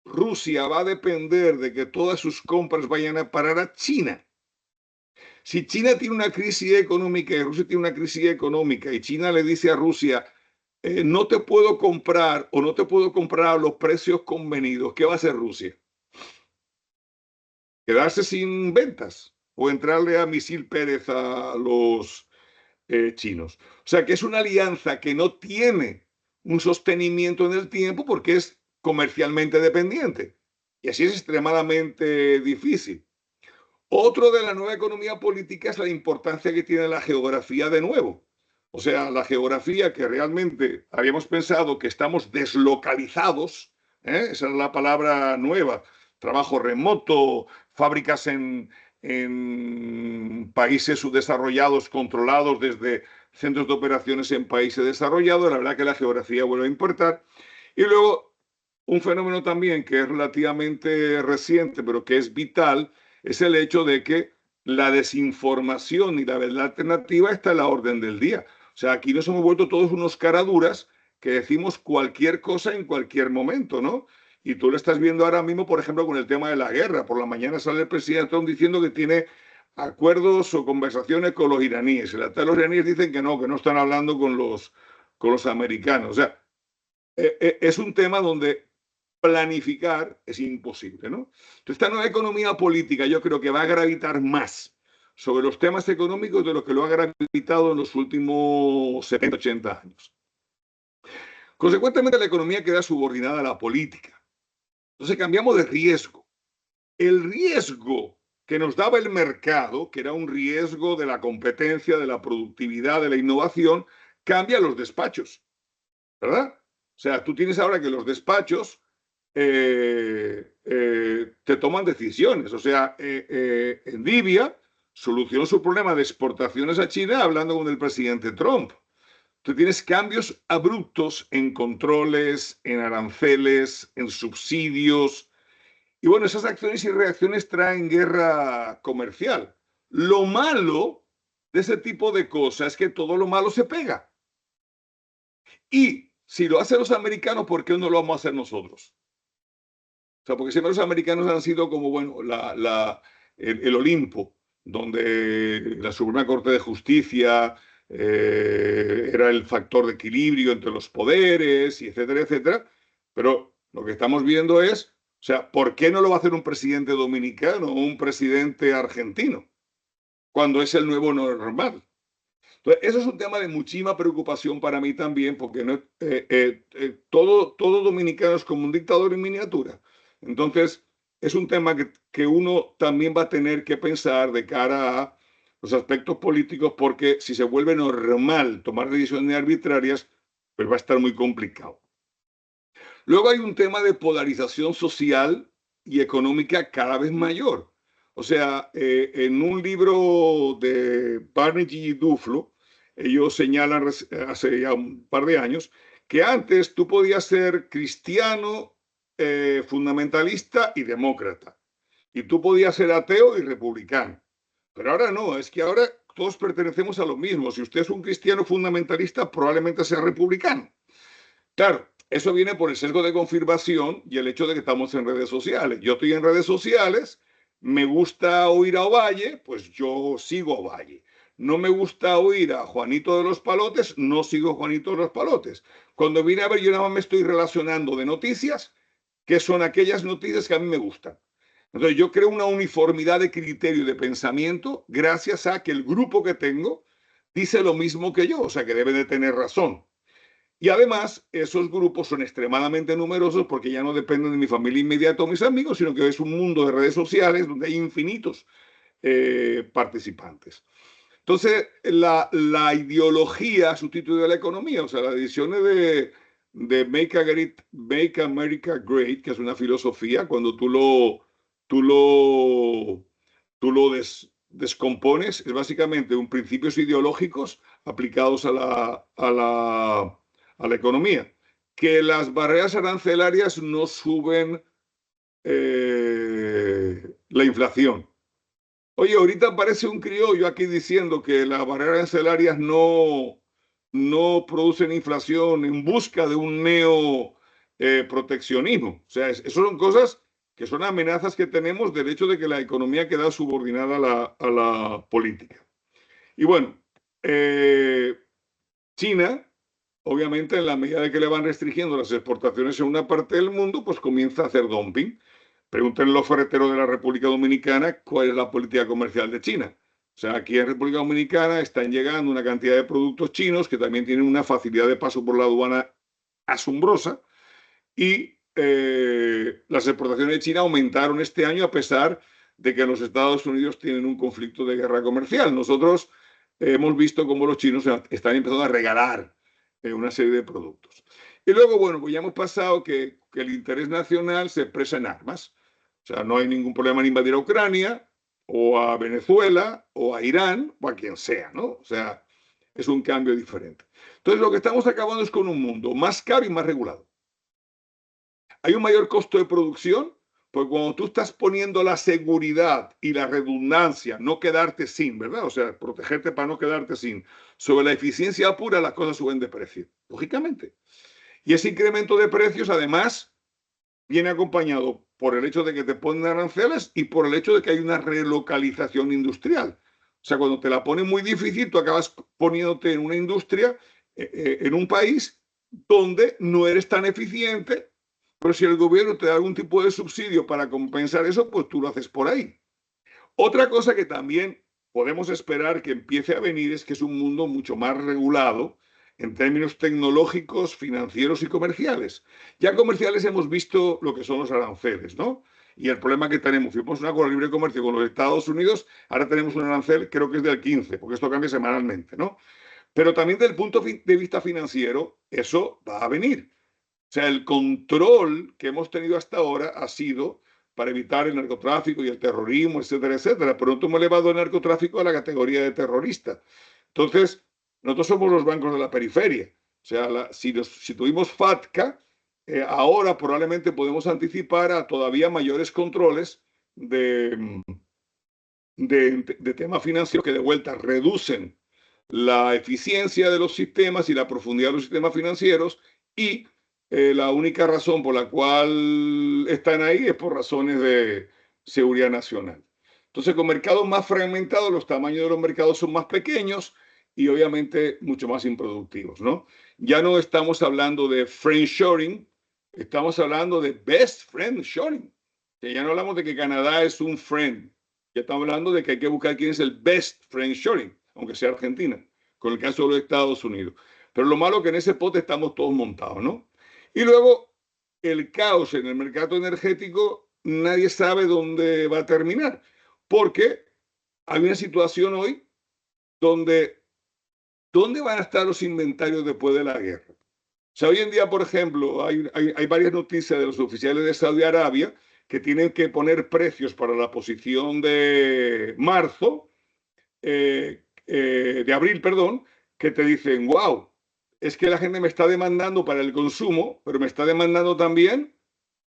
Rusia va a depender de que todas sus compras vayan a parar a China? Si China tiene una crisis económica y Rusia tiene una crisis económica y China le dice a Rusia, no te puedo comprar o no te puedo comprar a los precios convenidos, ¿qué va a hacer Rusia? ¿Quedarse sin ventas o entrarle a Misil Pérez a los chinos. O sea que es una alianza que no tiene un sostenimiento en el tiempo porque es comercialmente dependiente. Y así es extremadamente difícil. Otro de la nueva economía política es la importancia que tiene la geografía de nuevo. O sea, la geografía que realmente habíamos pensado que estamos deslocalizados, esa es la palabra nueva, trabajo remoto, fábricas en países subdesarrollados controlados desde centros de operaciones en países desarrollados, la verdad que la geografía vuelve a importar. Y luego, un fenómeno también que es relativamente reciente, pero que es vital, es el hecho de que la desinformación y la verdad alternativa está a la orden del día. O sea, aquí nos hemos vuelto todos unos caraduras que decimos cualquier cosa en cualquier momento, ¿no? Y tú lo estás viendo ahora mismo, por ejemplo, con el tema de la guerra. Por la mañana sale el presidente Trump diciendo que tiene acuerdos o conversaciones con los iraníes. Y los iraníes dicen que no están hablando con los americanos. O sea, es un tema donde planificar es imposible, ¿no? Entonces, esta nueva economía política yo creo que va a gravitar más sobre los temas económicos de lo que lo ha gravitado en los últimos 70, 80 años. Consecuentemente, la economía queda subordinada a la política. Entonces, cambiamos de riesgo. El riesgo que nos daba el mercado, que era un riesgo de la competencia, de la productividad, de la innovación, cambia a los despachos, ¿verdad? O sea, tú tienes ahora que los despachos te toman decisiones. O sea, Nvidia solucionó su problema de exportaciones a China hablando con el presidente Trump. Tú tienes cambios abruptos en controles, en aranceles, en subsidios. Y bueno, esas acciones y reacciones traen guerra comercial. Lo malo de ese tipo de cosas es que todo lo malo se pega. Y si lo hacen los americanos, ¿por qué no lo vamos a hacer nosotros? O sea, porque siempre los americanos han sido como, bueno, el Olimpo, donde la Suprema Corte de Justicia era el factor de equilibrio entre los poderes, y etcétera, etcétera. Pero lo que estamos viendo es, o sea, ¿por qué no lo va a hacer un presidente dominicano o un presidente argentino cuando es el nuevo normal? Entonces, eso es un tema de muchísima preocupación para mí también, porque no, todo dominicano es como un dictador en miniatura. Entonces, es un tema que uno también va a tener que pensar de cara a los aspectos políticos, porque si se vuelve normal tomar decisiones arbitrarias, pues va a estar muy complicado. Luego hay un tema de polarización social y económica cada vez mayor. O sea, en un libro de Barney G. Duflo, ellos señalan hace ya un par de años que antes tú podías ser cristiano, fundamentalista y demócrata. Y tú podías ser ateo y republicano. Pero ahora no, es que ahora todos pertenecemos a lo mismo. Si usted es un cristiano fundamentalista, probablemente sea republicano. Claro, eso viene por el sesgo de confirmación y el hecho de que estamos en redes sociales. Yo estoy en redes sociales, me gusta oír a Ovalle, pues yo sigo a Ovalle. No me gusta oír a Juanito de los Palotes, no sigo a Juanito de los Palotes. Cuando vine a ver, yo nada más me estoy relacionando de noticias, que son aquellas noticias que a mí me gustan. Entonces yo creo una uniformidad de criterio y de pensamiento gracias a que el grupo que tengo dice lo mismo que yo, o sea que debe de tener razón. Y además, esos grupos son extremadamente numerosos porque ya no dependen de mi familia inmediata o mis amigos, sino que es un mundo de redes sociales donde hay infinitos participantes. Entonces, la ideología sustituye a la economía, o sea, las decisiones de Make America Great, que es una filosofía, cuando tú lo descompones, es básicamente un principios ideológicos aplicados a la economía. Que las barreras arancelarias no suben la inflación. Oye, ahorita aparece un criollo aquí diciendo que las barreras arancelarias no producen inflación en busca de un proteccionismo. O sea, eso son cosas que son amenazas que tenemos del hecho de que la economía queda subordinada a la política. Y bueno, China, obviamente, en la medida de que le van restringiendo las exportaciones en una parte del mundo, pues comienza a hacer dumping. Pregúntenle a los ferreteros de la República Dominicana cuál es la política comercial de China. O sea, aquí en República Dominicana están llegando una cantidad de productos chinos que también tienen una facilidad de paso por la aduana asombrosa y las exportaciones de China aumentaron este año a pesar de que los Estados Unidos tienen un conflicto de guerra comercial. Nosotros hemos visto cómo los chinos están empezando a regalar una serie de productos. Y luego, bueno, pues ya hemos pasado que el interés nacional se expresa en armas. O sea, no hay ningún problema en invadir a Ucrania o a Venezuela o a Irán o a quien sea, ¿no? O sea, es un cambio diferente. Entonces, lo que estamos acabando es con un mundo más caro y más regulado. Hay un mayor costo de producción, porque cuando tú estás poniendo la seguridad y la redundancia, no quedarte sin, ¿verdad? O sea, protegerte para no quedarte sin, sobre la eficiencia pura, las cosas suben de precio, lógicamente. Y ese incremento de precios, además, viene acompañado por el hecho de que te ponen aranceles y por el hecho de que hay una relocalización industrial. O sea, cuando te la ponen muy difícil, tú acabas poniéndote en una industria, en un país donde no eres tan eficiente, pero si el gobierno te da algún tipo de subsidio para compensar eso, pues tú lo haces por ahí. Otra cosa que también podemos esperar que empiece a venir es que es un mundo mucho más regulado en términos tecnológicos, financieros y comerciales. Ya comerciales hemos visto lo que son los aranceles, ¿no? Y el problema que tenemos, fuimos un acuerdo de libre comercio con los Estados Unidos, ahora tenemos un arancel, creo que es del 15, porque esto cambia semanalmente, ¿no? Pero también desde el punto de vista financiero, eso va a venir. O sea, el control que hemos tenido hasta ahora ha sido para evitar el narcotráfico y el terrorismo, etcétera, etcétera. Pero nosotros hemos elevado el narcotráfico a la categoría de terrorista. Entonces, nosotros somos los bancos de la periferia. O sea, si tuvimos FATCA, ahora probablemente podemos anticipar a todavía mayores controles de temas financieros que de vuelta reducen la eficiencia de los sistemas y la profundidad de los sistemas financieros y la única razón por la cual están ahí es por razones de seguridad nacional. Entonces, con mercados más fragmentados, los tamaños de los mercados son más pequeños y obviamente mucho más improductivos, ¿no? Ya no estamos hablando de friendshoring, estamos hablando de best friend shoring. Que ya no hablamos de que Canadá es un friend, ya estamos hablando de que hay que buscar quién es el best friend shoring, aunque sea Argentina, con el caso de los Estados Unidos. Pero lo malo es que en ese pote estamos todos montados, ¿no? Y luego el caos en el mercado energético, nadie sabe dónde va a terminar, porque hay una situación hoy donde ¿dónde van a estar los inventarios después de la guerra? O sea, hoy en día, por ejemplo, hay varias noticias de los oficiales de Saudi Arabia que tienen que poner precios para la posición de marzo, de abril, perdón, que te dicen, wow, es que la gente me está demandando para el consumo, pero me está demandando también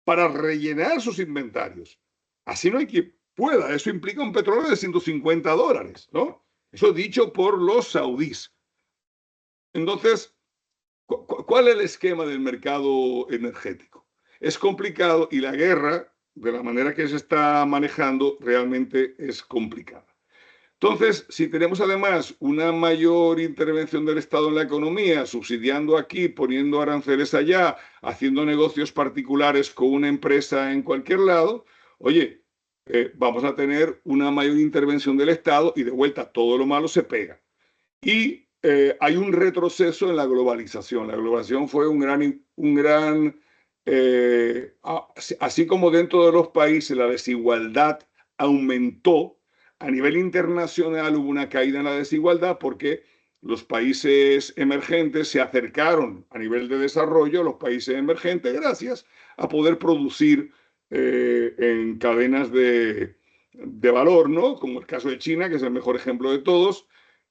para rellenar sus inventarios. Así no hay quien pueda. Eso implica un petróleo de $150, ¿no? Eso dicho por los saudíes. Entonces, ¿cuál es el esquema del mercado energético? Es complicado y la guerra, de la manera que se está manejando, realmente es complicada. Entonces, si tenemos además una mayor intervención del Estado en la economía, subsidiando aquí, poniendo aranceles allá, haciendo negocios particulares con una empresa en cualquier lado, oye, vamos a tener una mayor intervención del Estado y de vuelta todo lo malo se pega. Y hay un retroceso en la globalización. La globalización fue así como dentro de los países la desigualdad aumentó, a nivel internacional hubo una caída en la desigualdad porque los países emergentes se acercaron a nivel de desarrollo a los países emergentes gracias a poder producir en cadenas de valor, ¿no? Como el caso de China, que es el mejor ejemplo de todos.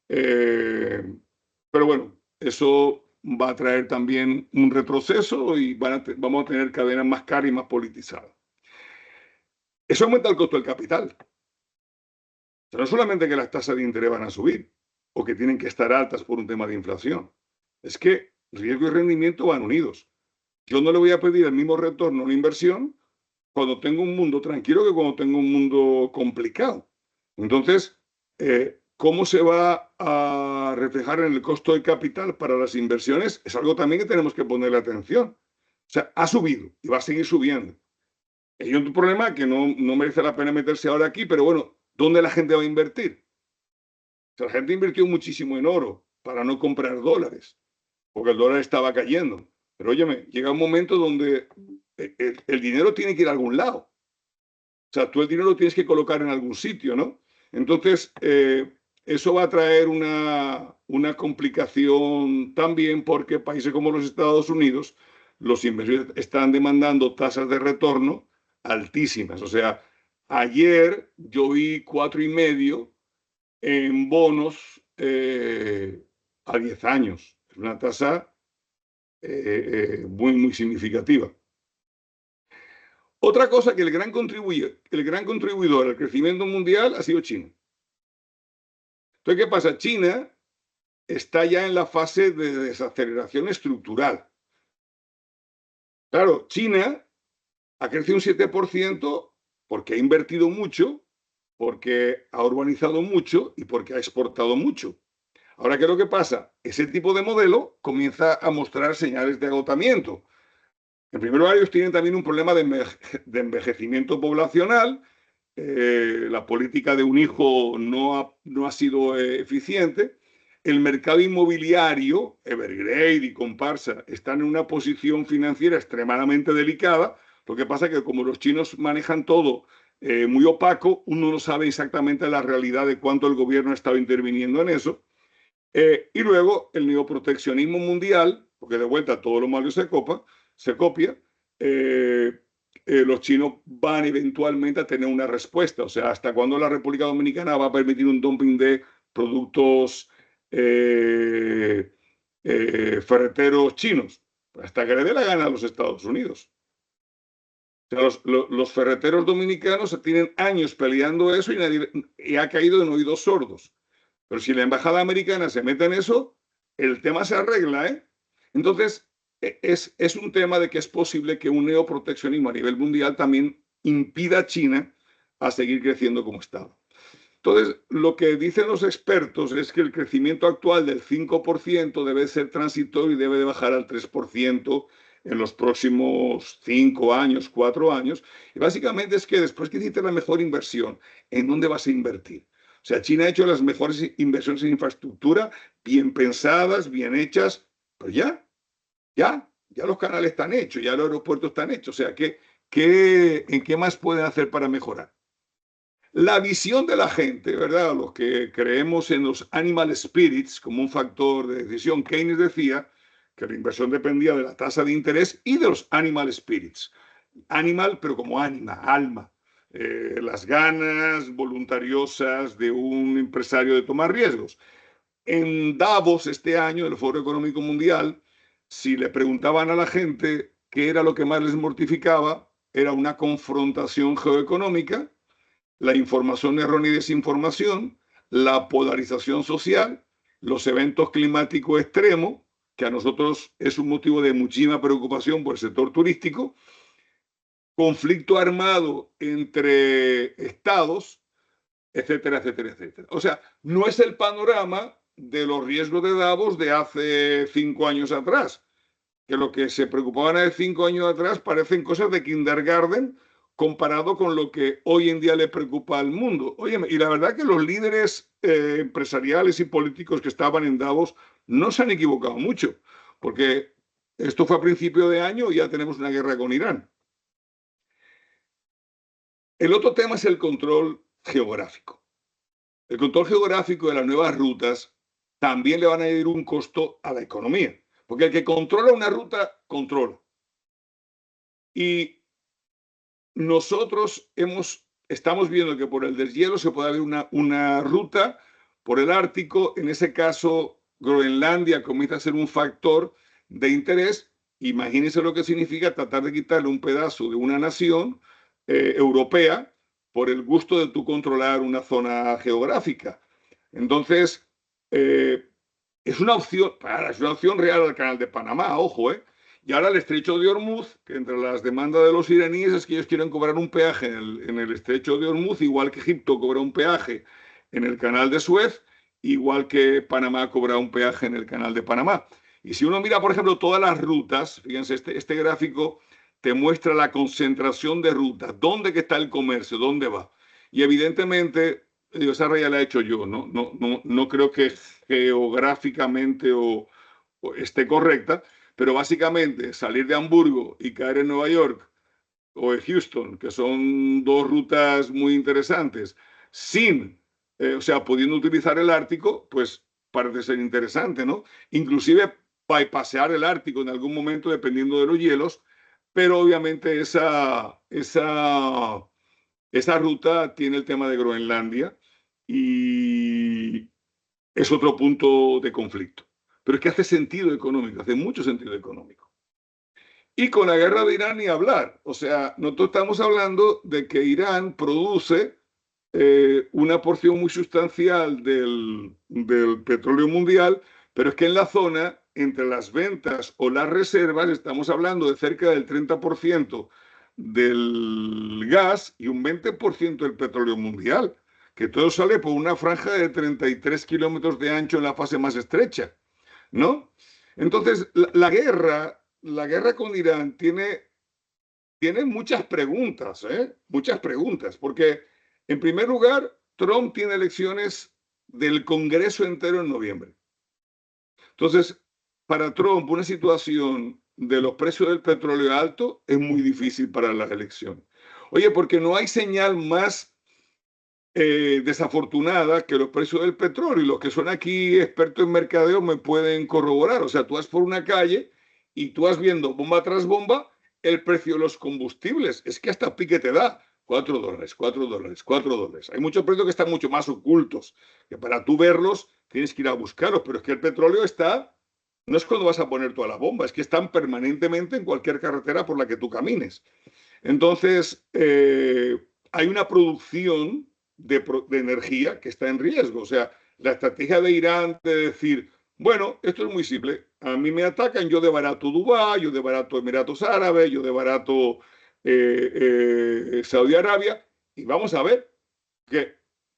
Pero bueno, eso va a traer también un retroceso y vamos a tener cadenas más caras y más politizadas. Eso aumenta el costo del capital. O sea, no solamente que las tasas de interés van a subir o que tienen que estar altas por un tema de inflación, es que riesgo y rendimiento van unidos. Yo no le voy a pedir el mismo retorno a una inversión cuando tengo un mundo tranquilo que cuando tengo un mundo complicado. Entonces, ¿cómo se va a reflejar en el costo de capital para las inversiones? Es algo también que tenemos que ponerle atención. O sea, ha subido y va a seguir subiendo. Hay un problema que no merece la pena meterse ahora aquí, pero bueno, ¿dónde la gente va a invertir? sea, la gente invirtió muchísimo en oro para no comprar dólares, porque el dólar estaba cayendo. Pero óyeme, llega un momento donde el dinero tiene que ir a algún lado. O sea, tú el dinero lo tienes que colocar en algún sitio, ¿no? Entonces, eso va a traer una complicación también porque países como los Estados Unidos, los inversores están demandando tasas de retorno altísimas. O sea, ayer yo vi 4,5 en bonos a 10 años. Es una tasa muy, muy significativa. Otra cosa que el gran contribuidor al crecimiento mundial ha sido China. Entonces, ¿qué pasa? China está ya en la fase de desaceleración estructural. Claro, China ha crecido un 7% porque ha invertido mucho, porque ha urbanizado mucho y porque ha exportado mucho. Ahora, ¿qué es lo que pasa? Ese tipo de modelo comienza a mostrar señales de agotamiento. En primer lugar, ellos tienen también un problema de envejecimiento poblacional. La política de un hijo no ha sido eficiente. El mercado inmobiliario, Evergrande y Comparsa, están en una posición financiera extremadamente delicada. Lo que pasa es que como los chinos manejan todo muy opaco, uno no sabe exactamente la realidad de cuánto el gobierno ha estado interviniendo en eso. Y luego el neoproteccionismo mundial, porque de vuelta todo lo malo se copia, los chinos van eventualmente a tener una respuesta. O sea, ¿hasta cuándo la República Dominicana va a permitir un dumping de productos ferreteros chinos? Hasta que le dé la gana a los Estados Unidos. O sea, los ferreteros dominicanos tienen años peleando eso y ha caído en oídos sordos. Pero si la embajada americana se mete en eso, el tema se arregla, ¿eh? Entonces, es un tema de que es posible que un neoproteccionismo a nivel mundial también impida a China a seguir creciendo como Estado. Entonces, lo que dicen los expertos es que el crecimiento actual del 5% debe ser transitorio y debe de bajar al 3% en los próximos 5 años, 4 años. Y básicamente es que después que hiciste la mejor inversión, ¿en dónde vas a invertir? O sea, China ha hecho las mejores inversiones en infraestructura, bien pensadas, bien hechas, pero ya los canales están hechos, ya los aeropuertos están hechos. O sea, ¿en qué más pueden hacer para mejorar? La visión de la gente, ¿verdad? Los que creemos en los animal spirits como un factor de decisión, Keynes decía que la inversión dependía de la tasa de interés y de los animal spirits. Animal, pero como ánima, alma. Las ganas voluntariosas de un empresario de tomar riesgos. En Davos este año, el Foro Económico Mundial, si le preguntaban a la gente qué era lo que más les mortificaba, era una confrontación geoeconómica, la información errónea y desinformación, la polarización social, los eventos climáticos extremos, que a nosotros es un motivo de muchísima preocupación por el sector turístico, conflicto armado entre estados, etcétera, etcétera, etcétera. O sea, no es el panorama de los riesgos de Davos de hace 5 años atrás, que lo que se preocupaban hace 5 años atrás parecen cosas de kindergarten comparado con lo que hoy en día le preocupa al mundo. Oye, y la verdad que los líderes empresariales y políticos que estaban en Davos no se han equivocado mucho, porque esto fue a principio de año y ya tenemos una guerra con Irán. El otro tema es el control geográfico. El control geográfico de las nuevas rutas también le van a añadir un costo a la economía, porque el que controla una ruta, controla. Y nosotros estamos viendo que por el deshielo se puede haber una ruta por el Ártico. En ese caso, Groenlandia comienza a ser un factor de interés. Imagínense lo que significa tratar de quitarle un pedazo de una nación europea por el gusto de tú controlar una zona geográfica. Entonces, es una opción real al Canal de Panamá, ojo, ¿eh? Y ahora el Estrecho de Hormuz, que entre las demandas de los iraníes es que ellos quieren cobrar un peaje en el Estrecho de Hormuz, igual que Egipto cobra un peaje en el Canal de Suez, igual que Panamá cobra un peaje en el Canal de Panamá. Y si uno mira, por ejemplo, todas las rutas, fíjense, este gráfico te muestra la concentración de rutas, dónde que está el comercio, dónde va. Y evidentemente esa raya la he hecho yo, no creo que geográficamente o esté correcta, pero básicamente salir de Hamburgo y caer en Nueva York o en Houston, que son dos rutas muy interesantes, sin, o sea, pudiendo utilizar el Ártico, pues parece ser interesante, ¿no? Inclusive bypassear el Ártico en algún momento, dependiendo de los hielos, pero obviamente esa ruta tiene el tema de Groenlandia y es otro punto de conflicto. Pero es que hace sentido económico, hace mucho sentido económico. Y con la guerra de Irán ni hablar. O sea, nosotros estamos hablando de que Irán produce una porción muy sustancial del petróleo mundial, pero es que en la zona, entre las ventas o las reservas, estamos hablando de cerca del 30% del gas y un 20% del petróleo mundial, que todo sale por una franja de 33 kilómetros de ancho en la fase más estrecha, ¿no? Entonces, la guerra con Irán tiene muchas preguntas, muchas preguntas, porque en primer lugar, Trump tiene elecciones del Congreso entero en noviembre. Entonces, para Trump, una situación de los precios del petróleo alto es muy difícil para las elecciones. Oye, porque no hay señal más desafortunada que los precios del petróleo. Y los que son aquí expertos en mercadeo me pueden corroborar. O sea, tú vas por una calle y tú vas viendo bomba tras bomba el precio de los combustibles. Es que hasta pique te da. $4, $4, $4. Hay muchos precios que están mucho más ocultos, que para tú verlos tienes que ir a buscarlos, pero es que el petróleo está, no es cuando vas a poner toda la bomba, es que están permanentemente en cualquier carretera por la que tú camines. Entonces, hay una producción de energía que está en riesgo. O sea, la estrategia de Irán de decir, bueno, esto es muy simple, a mí me atacan, yo de barato Dubái, yo de barato Emiratos Árabes, yo de barato Saudi Arabia, y vamos a ver que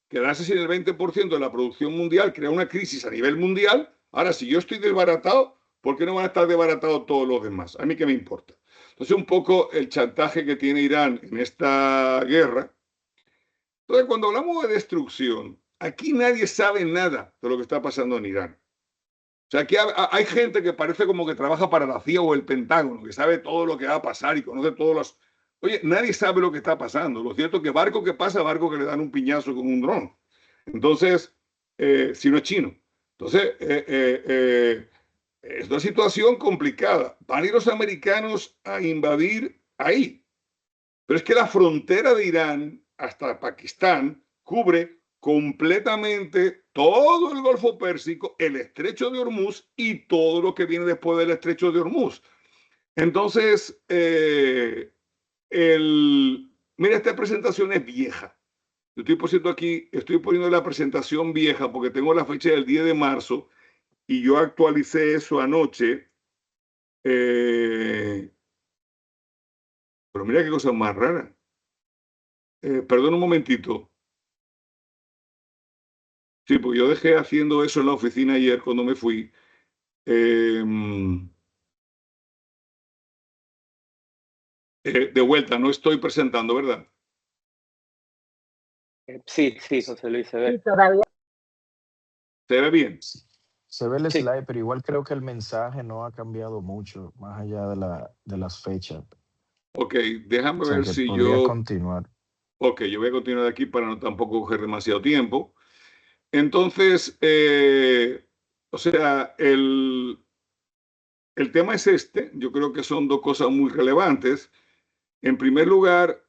quedarse sin el 20% de la producción mundial crea una crisis a nivel mundial. Ahora, si yo estoy desbaratado, ¿por qué no van a estar desbaratados todos los demás? A mí qué me importa. Entonces, un poco el chantaje que tiene Irán en esta guerra. Entonces, cuando hablamos de destrucción, aquí nadie sabe nada de lo que está pasando en Irán. O sea, aquí hay gente que parece como que trabaja para la CIA o el Pentágono, que sabe todo lo que va a pasar y conoce todos los... Oye, nadie sabe lo que está pasando. Lo cierto es que barco que pasa, barco que le dan un piñazo con un dron. Entonces, si no es chino. Entonces, es una situación complicada. Van a ir los americanos a invadir ahí. Pero es que la frontera de Irán hasta Pakistán cubre completamente todo el Golfo Pérsico, el Estrecho de Hormuz y todo lo que viene después del Estrecho de Hormuz. Entonces, mira, esta presentación es vieja. Yo estoy poniendo aquí, estoy poniendo la presentación vieja porque tengo la fecha del 10 de marzo y yo actualicé eso anoche. Pero mira qué cosa más rara. Perdón un momentito. Sí, pues yo dejé haciendo eso en la oficina ayer cuando me fui. De vuelta, no estoy presentando, ¿verdad? Sí, José Luis, se ve. Sí, todavía. ¿Se ve bien? Se ve el Sí. slide, pero igual creo que el mensaje no ha cambiado mucho, más allá de las fechas. Ok, déjame O sea, ver que si podría yo... continuar. Ok, yo voy a continuar aquí para no tampoco coger demasiado tiempo. Entonces, o sea, el tema es este. Yo creo que son dos cosas muy relevantes. En primer lugar,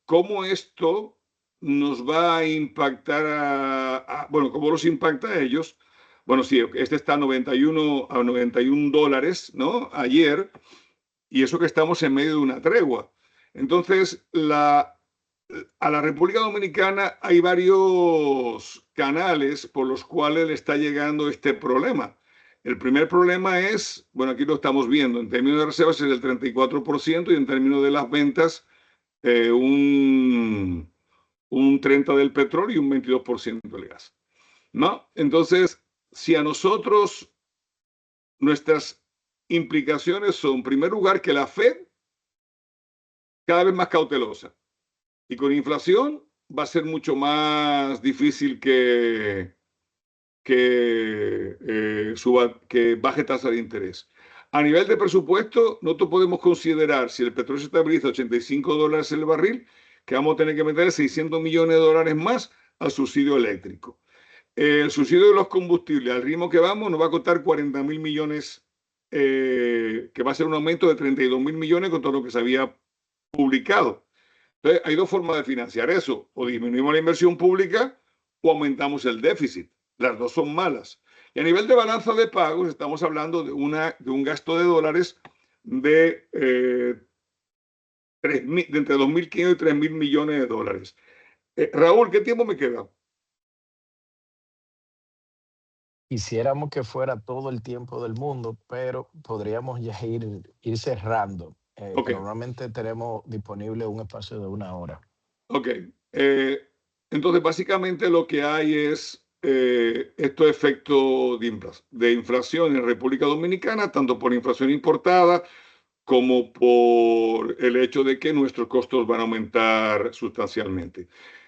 ¿cómo esto nos va a impactar bueno, cómo los impacta a ellos? Bueno, sí, este está a 91 dólares, ¿no? Ayer, y eso que estamos en medio de una tregua. Entonces, a la República Dominicana hay varios canales por los cuales le está llegando este problema. El primer problema es, bueno, aquí lo estamos viendo, en términos de reservas es del 34% y en términos de las ventas un 30% del petróleo y un 22% del gas, ¿no? Entonces, si a nosotros nuestras implicaciones son, en primer lugar, que la Fed cada vez más cautelosa y con inflación va a ser mucho más difícil que baje tasa de interés. A nivel de presupuesto, nosotros podemos considerar, si el petróleo se estabiliza a $85 el barril, que vamos a tener que meter 600 millones de dólares más al subsidio eléctrico. El subsidio de los combustibles, al ritmo que vamos, nos va a costar 40.000 millones, que va a ser un aumento de 32.000 millones con todo lo que se había publicado. Entonces, hay dos formas de financiar eso. O disminuimos la inversión pública o aumentamos el déficit. Las dos son malas. Y a nivel de balanza de pagos, estamos hablando de un gasto de dólares de entre 2.500 y 3.000 millones de dólares. Raúl, ¿qué tiempo me queda? Quisiéramos que fuera todo el tiempo del mundo, pero podríamos ya ir cerrando. Okay. Normalmente tenemos disponible un espacio de 1 hora. Ok. Entonces, básicamente lo que hay es estos efectos de inflación en República Dominicana, tanto por inflación importada como por el hecho de que nuestros costos van a aumentar sustancialmente.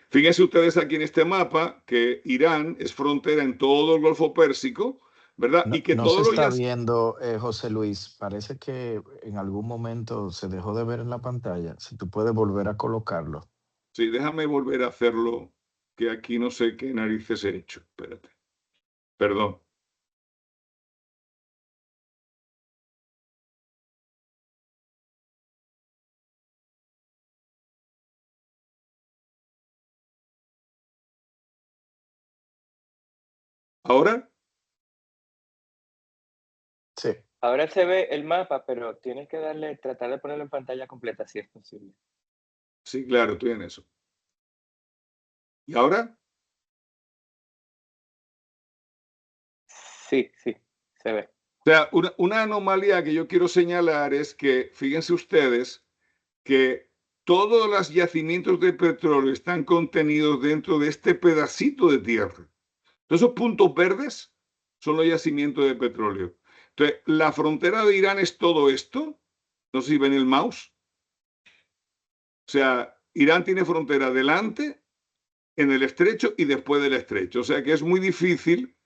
Fíjense ustedes aquí en este mapa que Irán es frontera en todo el Golfo Pérsico, ¿verdad? No, y que no todo se lo está viendo, José Luis. Parece que en algún momento se dejó de ver en la pantalla. Si tú puedes volver a colocarlo. Sí, déjame volver a hacerlo, que aquí no sé qué narices he hecho. Espérate. Perdón. ¿Ahora? Sí. Ahora se ve el mapa, pero tienes que tratar de ponerlo en pantalla completa si es posible. Sí, claro, estoy en eso. ¿Y ahora? Sí, se ve. O sea, una anomalía que yo quiero señalar es que, fíjense ustedes, que todos los yacimientos de petróleo están contenidos dentro de este pedacito de tierra. Todos esos puntos verdes son los yacimientos de petróleo. Entonces, la frontera de Irán es todo esto. No sé si ven el mouse. O sea, Irán tiene frontera delante, en el estrecho y después del estrecho. O sea que es muy difícil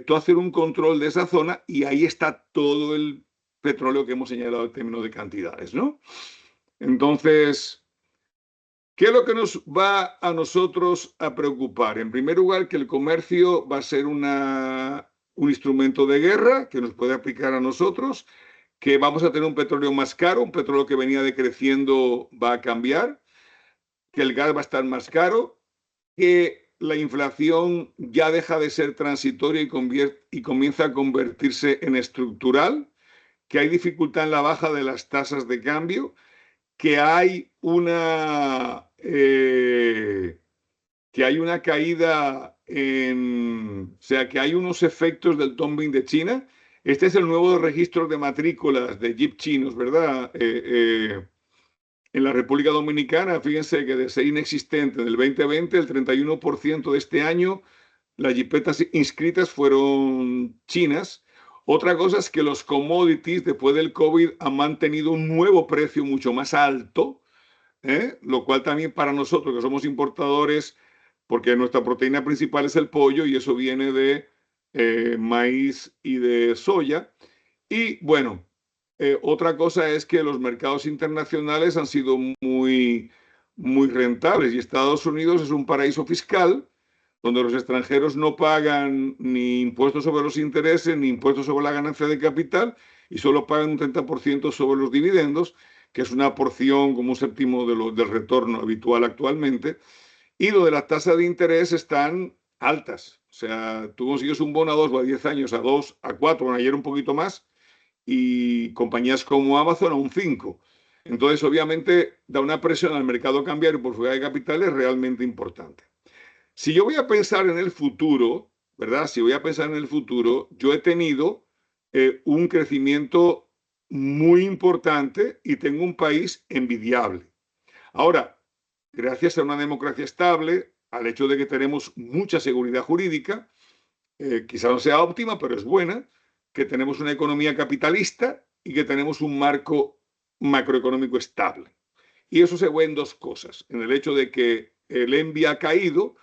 tú hacer un control de esa zona y ahí está todo el petróleo que hemos señalado en términos de cantidades, ¿no? Entonces, ¿qué es lo que nos va a nosotros a preocupar? En primer lugar, que el comercio va a ser un instrumento de guerra que nos puede aplicar a nosotros, que vamos a tener un petróleo más caro, un petróleo que venía decreciendo va a cambiar, que el gas va a estar más caro, que la inflación ya deja de ser transitoria y comienza a convertirse en estructural, que hay dificultad en la baja de las tasas de cambio, que hay una caída o sea, que hay unos efectos del dumping de China. Este es el nuevo registro de matrículas de Jeep chinos, ¿verdad? En la República Dominicana, fíjense que de ser inexistente en el 2020, el 31% de este año, las jipetas inscritas fueron chinas. Otra cosa es que los commodities después del COVID han mantenido un nuevo precio mucho más alto, lo cual también para nosotros que somos importadores, porque nuestra proteína principal es el pollo y eso viene de maíz y de soya. Y bueno, otra cosa es que los mercados internacionales han sido muy, muy rentables y Estados Unidos es un paraíso fiscal donde los extranjeros no pagan ni impuestos sobre los intereses ni impuestos sobre la ganancia de capital y solo pagan un 30% sobre los dividendos, que es una porción como un séptimo del retorno habitual actualmente. Y lo de las tasas de interés están altas. O sea, tú consigues un bono a 2 o a 10 años, a 2, a 4, bueno, ayer un poquito más, y compañías como Amazon a un 5. Entonces, obviamente, da una presión al mercado cambiario por fuga de capitales realmente importante. Si yo voy a pensar en el futuro, ¿verdad? Si voy a pensar en el futuro, yo he tenido un crecimiento muy importante y tengo un país envidiable. Ahora, gracias a una democracia estable, al hecho de que tenemos mucha seguridad jurídica, quizá no sea óptima, pero es buena, que tenemos una economía capitalista y que tenemos un marco macroeconómico estable. Y eso se ve en dos cosas, en el hecho de que el envía ha caído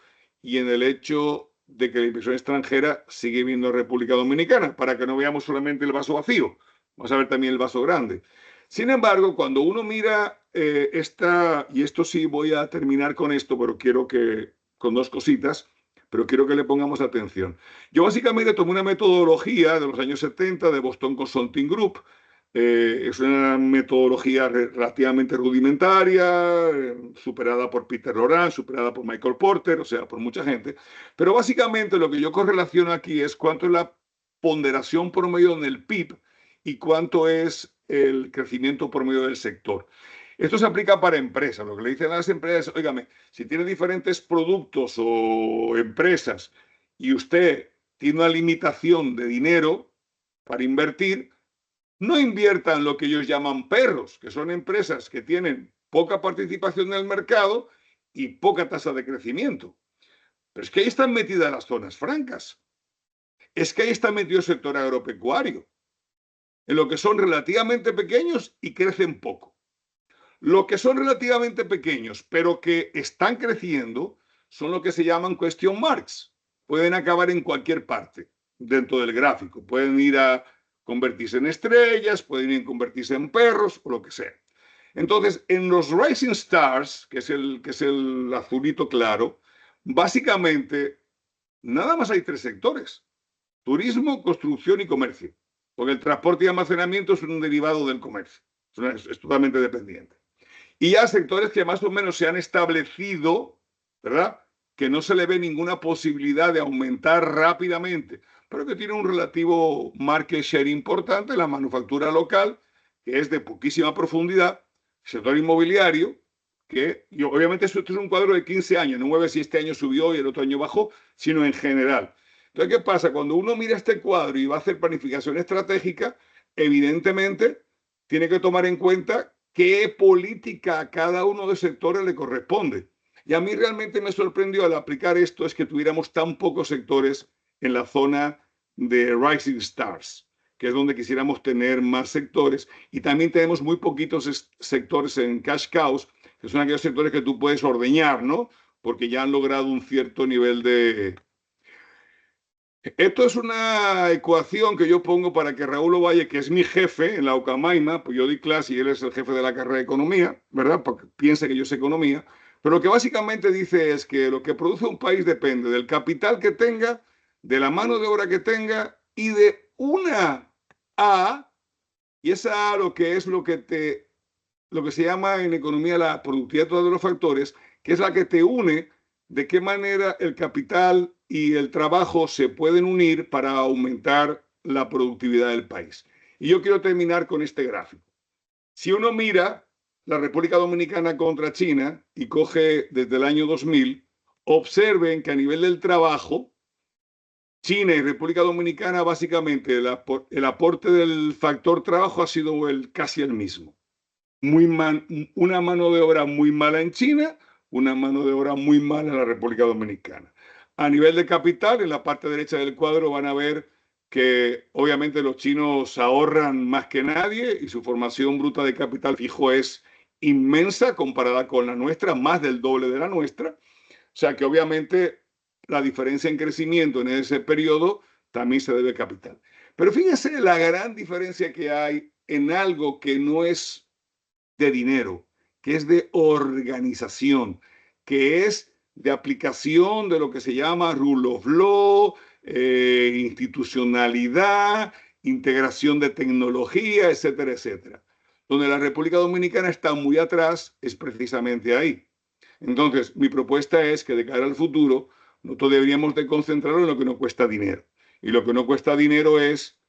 y en el hecho de que la inversión extranjera sigue viendo República Dominicana, para que no veamos solamente el vaso vacío, vamos a ver también el vaso grande. Sin embargo, cuando uno mira y esto sí voy a terminar con esto, pero quiero que, con dos cositas, pero quiero que le pongamos atención. Yo básicamente tomé una metodología de los años 70 de Boston Consulting Group. Es una metodología relativamente rudimentaria, superada por Peter Lorán, superada por Michael Porter, o sea, por mucha gente. Pero básicamente lo que yo correlaciono aquí es cuánto es la ponderación promedio en el PIB y cuánto es el crecimiento promedio del sector. Esto se aplica para empresas. Lo que le dicen a las empresas es, óigame, si tiene diferentes productos o empresas y usted tiene una limitación de dinero para invertir, no inviertan lo que ellos llaman perros, que son empresas que tienen poca participación en el mercado y poca tasa de crecimiento. Pero es que ahí están metidas las zonas francas. Es que ahí está metido el sector agropecuario, en lo que son relativamente pequeños y crecen poco. Lo que son relativamente pequeños, pero que están creciendo, son lo que se llaman question marks. Pueden acabar en cualquier parte dentro del gráfico. Pueden ir a convertirse en estrellas, pueden ir a convertirse en perros o lo que sea. Entonces, en los Rising Stars, que es el azulito claro, básicamente nada más hay tres sectores: turismo, construcción y comercio. Porque el transporte y almacenamiento es un derivado del comercio. Es totalmente dependiente. Y ya sectores que más o menos se han establecido, ¿verdad? Que no se le ve ninguna posibilidad de aumentar rápidamente, pero que tiene un relativo market share importante, la manufactura local, que es de poquísima profundidad, sector inmobiliario, que obviamente esto es un cuadro de 15 años, no mueve si este año subió y el otro año bajó, sino en general. Entonces, ¿qué pasa? Cuando uno mira este cuadro y va a hacer planificación estratégica, evidentemente tiene que tomar en cuenta qué política a cada uno de los sectores le corresponde. Y a mí realmente me sorprendió al aplicar esto es que tuviéramos tan pocos sectores en la zona de Rising Stars, que es donde quisiéramos tener más sectores. Y también tenemos muy poquitos sectores en Cash Cows, que son aquellos sectores que tú puedes ordeñar, ¿no? Porque ya han logrado un cierto nivel de... Esto es una ecuación que yo pongo para que Raúl Ovalle, que es mi jefe en la Ucamaima, pues yo di clase y él es el jefe de la carrera de economía, ¿verdad? Porque piensa que yo sé economía. Pero lo que básicamente dice es que lo que produce un país depende del capital que tenga, de la mano de obra que tenga y de una A, y esa A lo que es lo que se llama en economía la productividad de todos los factores, que es la que te une de qué manera el capital y el trabajo se pueden unir para aumentar la productividad del país. Y yo quiero terminar con este gráfico. Si uno mira la República Dominicana contra China y coge desde el año 2000, observen que a nivel del trabajo, China y República Dominicana, básicamente el aporte del factor trabajo ha sido casi el mismo. Una mano de obra muy mala en China, una mano de obra muy mala en la República Dominicana. A nivel de capital, en la parte derecha del cuadro van a ver que obviamente los chinos ahorran más que nadie y su formación bruta de capital fijo es inmensa comparada con la nuestra, más del doble de la nuestra. O sea que obviamente la diferencia en crecimiento en ese periodo también se debe al capital. Pero fíjense la gran diferencia que hay en algo que no es de dinero, que es de organización, que es de aplicación de lo que se llama rule of law, institucionalidad, integración de tecnología, etcétera, etcétera. Donde la República Dominicana está muy atrás es precisamente ahí. Entonces, mi propuesta es que de cara al futuro, nosotros deberíamos de concentrarnos en lo que no cuesta dinero. Y lo que no cuesta dinero es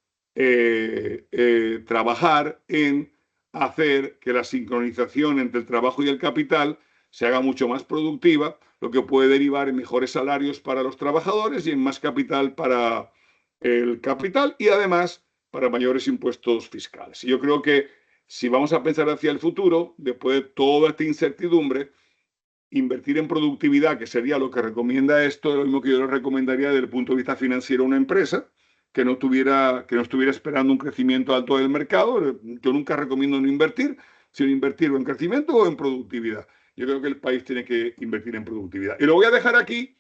trabajar en hacer que la sincronización entre el trabajo y el capital se haga mucho más productiva, lo que puede derivar en mejores salarios para los trabajadores y en más capital para el capital y además para mayores impuestos fiscales. Y yo creo que si vamos a pensar hacia el futuro, después de toda esta incertidumbre, invertir en productividad, que sería lo que recomienda esto, es lo mismo que yo le recomendaría desde el punto de vista financiero a una empresa que no estuviera esperando un crecimiento alto del mercado. Yo nunca recomiendo no invertir, sino invertir o en crecimiento o en productividad. Yo creo que el país tiene que invertir en productividad. Y lo voy a dejar aquí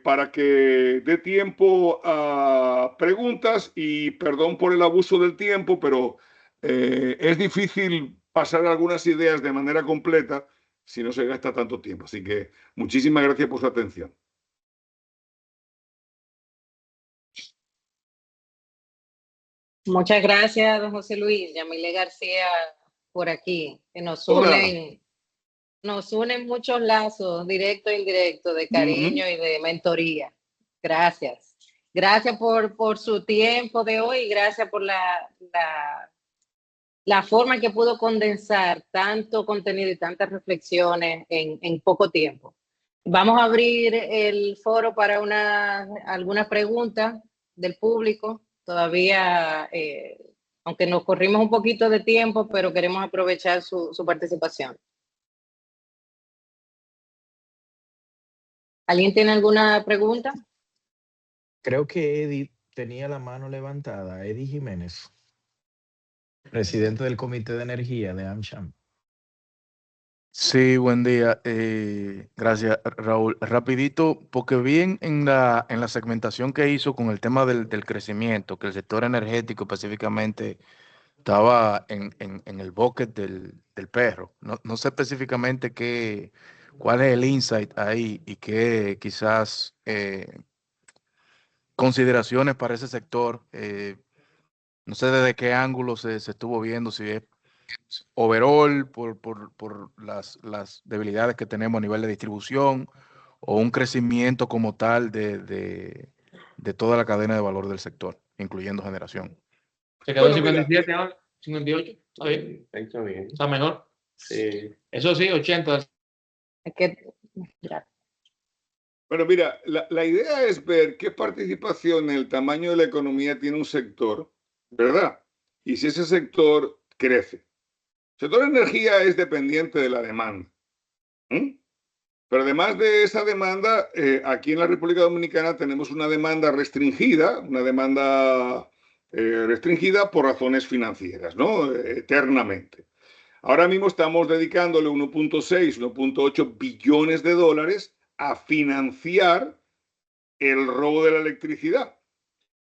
para que dé tiempo a preguntas y perdón por el abuso del tiempo, pero es difícil pasar algunas ideas de manera completa si no se gasta tanto tiempo. Así que muchísimas gracias por su atención. Muchas gracias, don José Luis. Yamile García por aquí, que nos unen muchos lazos, directo e indirecto, de cariño y de mentoría. Gracias. Gracias por su tiempo de hoy y gracias por la forma en que pudo condensar tanto contenido y tantas reflexiones en poco tiempo. Vamos a abrir el foro para algunas preguntas del público. Todavía, aunque nos corrimos un poquito de tiempo, pero queremos aprovechar su participación. ¿Alguien tiene alguna pregunta? Creo que Eddie tenía la mano levantada. Eddie Jiménez, presidente del Comité de Energía de AmCham. Sí, buen día. Gracias, Raúl. Rapidito, porque vi en la segmentación que hizo con el tema del crecimiento, que el sector energético específicamente estaba en el bucket del perro. No sé específicamente cuál es el insight ahí y qué quizás consideraciones para ese sector. No sé desde qué ángulo se estuvo viendo, si es overall por las debilidades que tenemos a nivel de distribución o un crecimiento como tal de toda la cadena de valor del sector, incluyendo generación. Se quedó en 57 ahora, 58, está bien. Está bien. Está mejor. Sí. Eso sí, 80. Bueno, mira, la idea es ver qué participación en el tamaño de la economía tiene un sector, ¿verdad? Y si ese sector crece. El sector energía es dependiente de la demanda. Pero además de esa demanda, aquí en la República Dominicana tenemos una demanda restringida por razones financieras, ¿no? Eternamente. Ahora mismo estamos dedicándole 1.6, 1.8 billones de dólares a financiar el robo de la electricidad.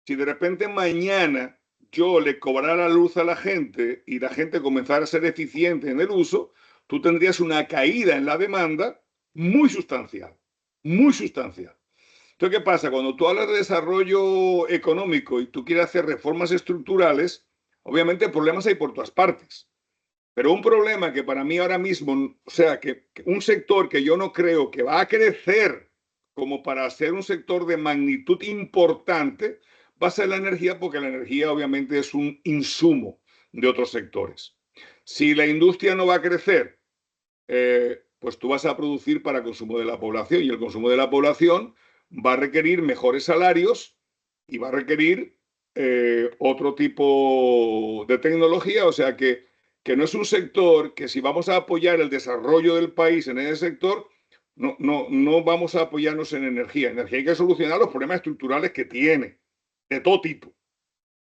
Si de repente mañana yo le cobrara luz a la gente y la gente comenzara a ser eficiente en el uso, tú tendrías una caída en la demanda muy sustancial, muy sustancial. Entonces, ¿qué pasa? Cuando tú hablas de desarrollo económico y tú quieres hacer reformas estructurales, obviamente problemas hay por todas partes. Pero un problema que para mí ahora mismo, o sea, que un sector que yo no creo que va a crecer como para ser un sector de magnitud importante, va a ser la energía, porque la energía obviamente es un insumo de otros sectores. Si la industria no va a crecer, pues tú vas a producir para consumo de la población y el consumo de la población va a requerir mejores salarios y va a requerir otro tipo de tecnología, o sea que no es un sector que si vamos a apoyar el desarrollo del país en ese sector, no vamos a apoyarnos en energía. Energía hay que solucionar los problemas estructurales que tiene, de todo tipo.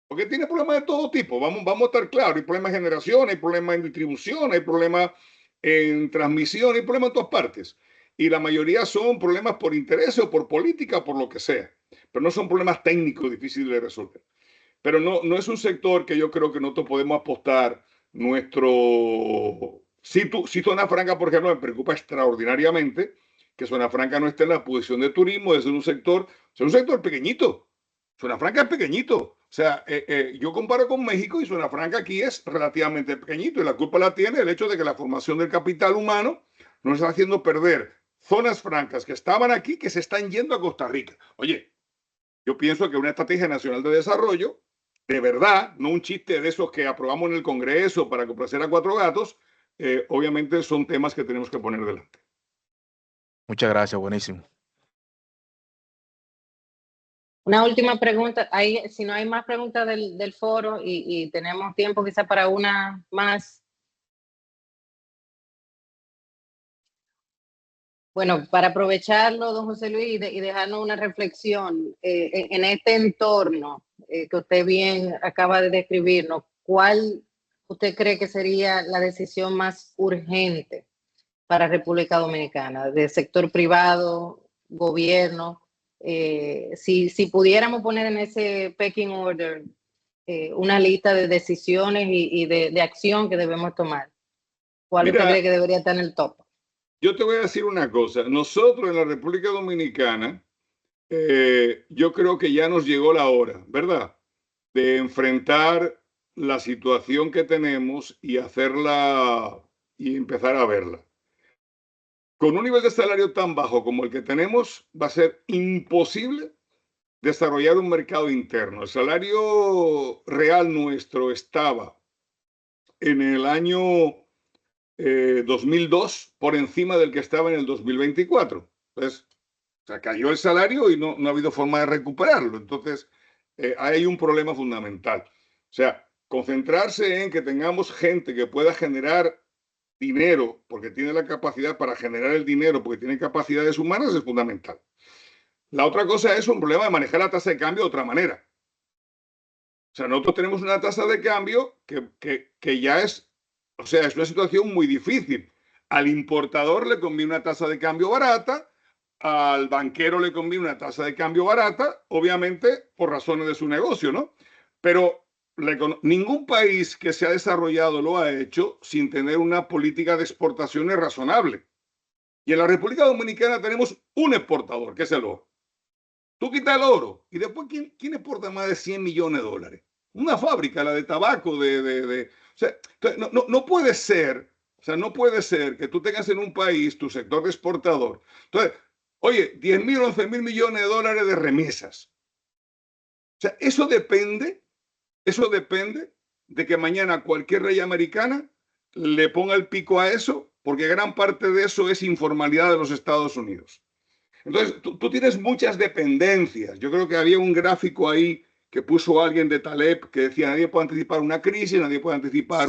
Porque tiene problemas de todo tipo, vamos a estar claros, hay problemas de generación, hay problemas en distribución, hay problemas en transmisión, hay problemas en todas partes. Y la mayoría son problemas por interés o por política, por lo que sea. Pero no son problemas técnicos difíciles de resolver. Pero no es un sector que yo creo que nosotros podemos apostar nuestro... Si Zona Franca, por ejemplo, me preocupa extraordinariamente que Zona Franca no esté en la posición de turismo, es un sector pequeñito. Zona Franca es pequeñito. O sea, yo comparo con México y Zona Franca aquí es relativamente pequeñito y la culpa la tiene el hecho de que la formación del capital humano nos está haciendo perder zonas francas que estaban aquí, que se están yendo a Costa Rica. Oye, yo pienso que una estrategia nacional de desarrollo, de verdad, no un chiste de esos que aprobamos en el Congreso para complacer a cuatro gatos, obviamente son temas que tenemos que poner delante. Muchas gracias, buenísimo. Una última pregunta, si no hay más preguntas del foro y tenemos tiempo quizá para una más. Bueno, para aprovecharlo, don José Luis, y dejarnos una reflexión en este entorno que usted bien acaba de describirnos, ¿cuál usted cree que sería la decisión más urgente para República Dominicana, de sector privado, gobierno. Si pudiéramos poner en ese pecking order una lista de decisiones y de acción que debemos tomar, ¿cuál usted cree que debería estar en el top? Yo te voy a decir una cosa. Nosotros en la República Dominicana, yo creo que ya nos llegó la hora, ¿verdad?, de enfrentar la situación que tenemos y hacerla y empezar a verla. Con un nivel de salario tan bajo como el que tenemos, va a ser imposible desarrollar un mercado interno. El salario real nuestro estaba en el año 2002 por encima del que estaba en el 2024. Entonces, o sea, cayó el salario y no ha habido forma de recuperarlo. Entonces, hay un problema fundamental. O sea, concentrarse en que tengamos gente que pueda generar dinero, porque tiene la capacidad para generar el dinero, porque tiene capacidades humanas, es fundamental. La otra cosa es un problema de manejar la tasa de cambio de otra manera. O sea, nosotros tenemos una tasa de cambio que ya es, o sea, es una situación muy difícil. Al importador le conviene una tasa de cambio barata, al banquero le conviene una tasa de cambio barata, obviamente por razones de su negocio, ¿no? Pero ningún país que se ha desarrollado lo ha hecho sin tener una política de exportaciones razonable. Y en la República Dominicana tenemos un exportador, que es el oro. Tú quitas el oro y después, ¿quién exporta más de 100 millones de dólares? Una fábrica, la de tabaco, o sea, no puede ser, o sea, no puede ser que tú tengas en un país tu sector de exportador. Entonces, oye, 10.000, 11.000 millones de dólares de remesas. O sea, eso depende de que mañana cualquier rey americana le ponga el pico a eso, porque gran parte de eso es informalidad de los Estados Unidos. Entonces, tú tienes muchas dependencias. Yo creo que había un gráfico ahí que puso alguien de Taleb que decía, nadie puede anticipar una crisis, nadie puede anticipar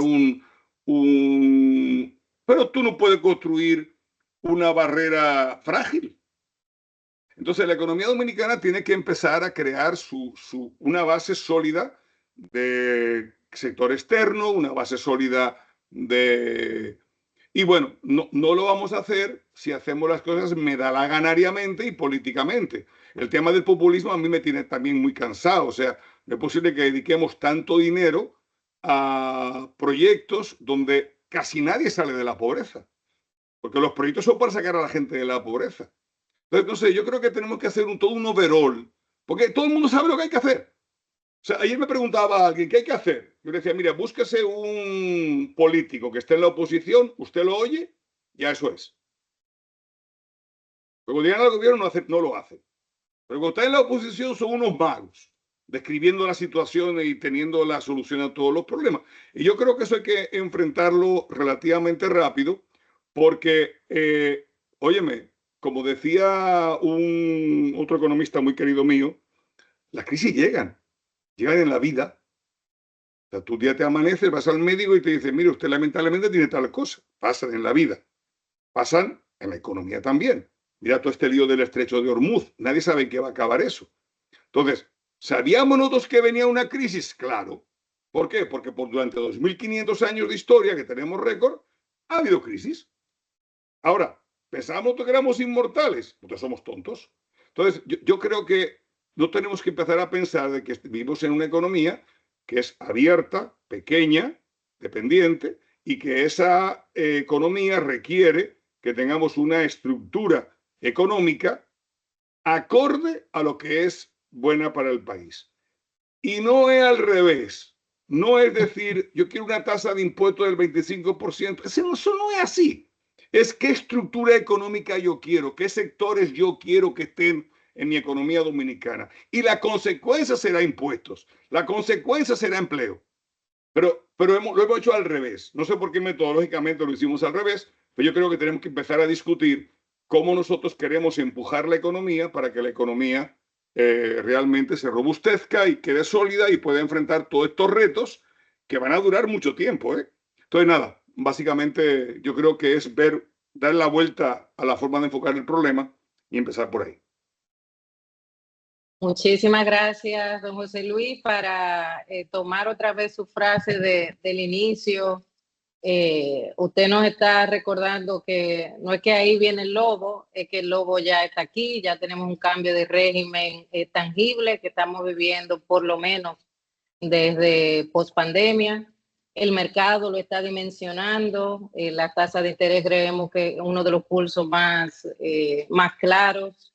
pero tú no puedes construir una barrera frágil. Entonces, la economía dominicana tiene que empezar a crear una base sólida de sector externo, una base sólida de... Y bueno, no lo vamos a hacer si hacemos las cosas medalaganariamente y políticamente. El tema del populismo a mí me tiene también muy cansado. O sea, no es posible que dediquemos tanto dinero a proyectos donde casi nadie sale de la pobreza. Porque los proyectos son para sacar a la gente de la pobreza. Entonces, yo creo que tenemos que hacer todo un overall. Porque todo el mundo sabe lo que hay que hacer. O sea, ayer me preguntaba a alguien, ¿qué hay que hacer? Yo le decía, mira, búsquese un político que esté en la oposición, usted lo oye, ya eso es. Pero cuando llegan al gobierno no lo hacen. Pero cuando están en la oposición son unos magos, describiendo la situación y teniendo la solución a todos los problemas. Y yo creo que eso hay que enfrentarlo relativamente rápido, porque, óyeme, como decía otro economista muy querido mío, las crisis llegan en la vida. O sea, tú un día te amaneces, vas al médico y te dice, mire, usted lamentablemente tiene tal cosa. Pasan en la vida. Pasan en la economía también. Mira todo este lío del estrecho de Hormuz. Nadie sabe en qué va a acabar eso. Entonces, ¿sabíamos nosotros que venía una crisis? Claro. ¿Por qué? Porque durante 2.500 años de historia que tenemos récord, ha habido crisis. Ahora, ¿pensábamos que éramos inmortales? Nosotros somos tontos. Entonces, yo creo que no tenemos que empezar a pensar de que vivimos en una economía que es abierta, pequeña, dependiente, y que esa economía requiere que tengamos una estructura económica acorde a lo que es buena para el país. Y no es al revés. No es decir, yo quiero una tasa de impuesto del 25%. Eso no es así. Es qué estructura económica yo quiero, qué sectores yo quiero que estén en mi economía dominicana. Y la consecuencia será impuestos. La consecuencia será empleo. Pero lo hemos hecho al revés. No sé por qué metodológicamente lo hicimos al revés, pero yo creo que tenemos que empezar a discutir cómo nosotros queremos empujar la economía para que la economía realmente se robustezca y quede sólida y pueda enfrentar todos estos retos que van a durar mucho tiempo. Entonces, nada, básicamente yo creo que es dar la vuelta a la forma de enfocar el problema y empezar por ahí. Muchísimas gracias, don José Luis, para tomar otra vez su frase del inicio Usted nos está recordando que no es que ahí viene el lobo, es que el lobo ya está aquí, ya tenemos un cambio de régimen tangible que estamos viviendo por lo menos desde pospandemia. El mercado lo está dimensionando, la tasa de interés creemos que es uno de los pulsos más claros,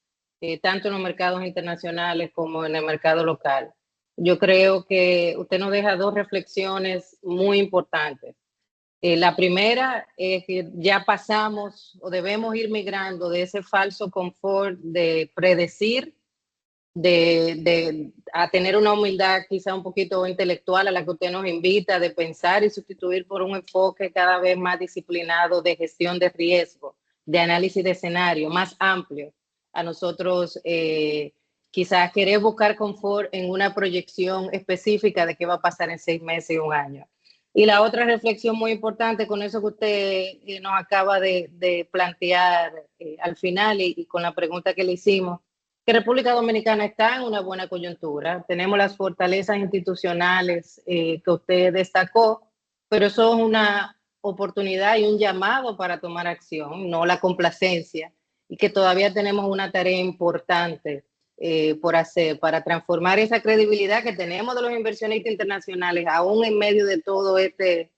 tanto en los mercados internacionales como en el mercado local. Yo creo que usted nos deja dos reflexiones muy importantes. La primera es que ya pasamos o debemos ir migrando de ese falso confort de predecir, a tener una humildad quizá un poquito intelectual a la que usted nos invita, de pensar y sustituir por un enfoque cada vez más disciplinado de gestión de riesgo, de análisis de escenario, más amplio. A nosotros quizás querer buscar confort en una proyección específica de qué va a pasar en 6 meses y un año. Y la otra reflexión muy importante con eso que usted nos acaba de plantear al final y con la pregunta que le hicimos, que República Dominicana está en una buena coyuntura. Tenemos las fortalezas institucionales que usted destacó, pero eso es una oportunidad y un llamado para tomar acción, no la complacencia, y que todavía tenemos una tarea importante por hacer para transformar esa credibilidad que tenemos de los inversionistas internacionales, aún en medio de todo este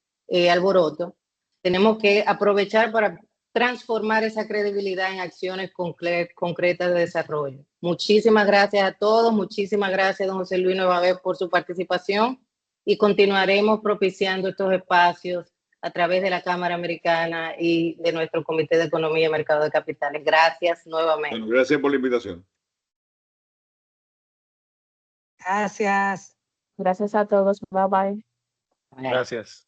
alboroto. Tenemos que aprovechar para transformar esa credibilidad en acciones concretas de desarrollo. Muchísimas gracias a todos, muchísimas gracias, don José Luis, nueva vez por su participación, y continuaremos propiciando estos espacios a través de la Cámara Americana y de nuestro Comité de Economía y Mercado de Capitales. Gracias nuevamente. Bueno, gracias por la invitación. Gracias. Gracias a todos. Bye bye. Gracias.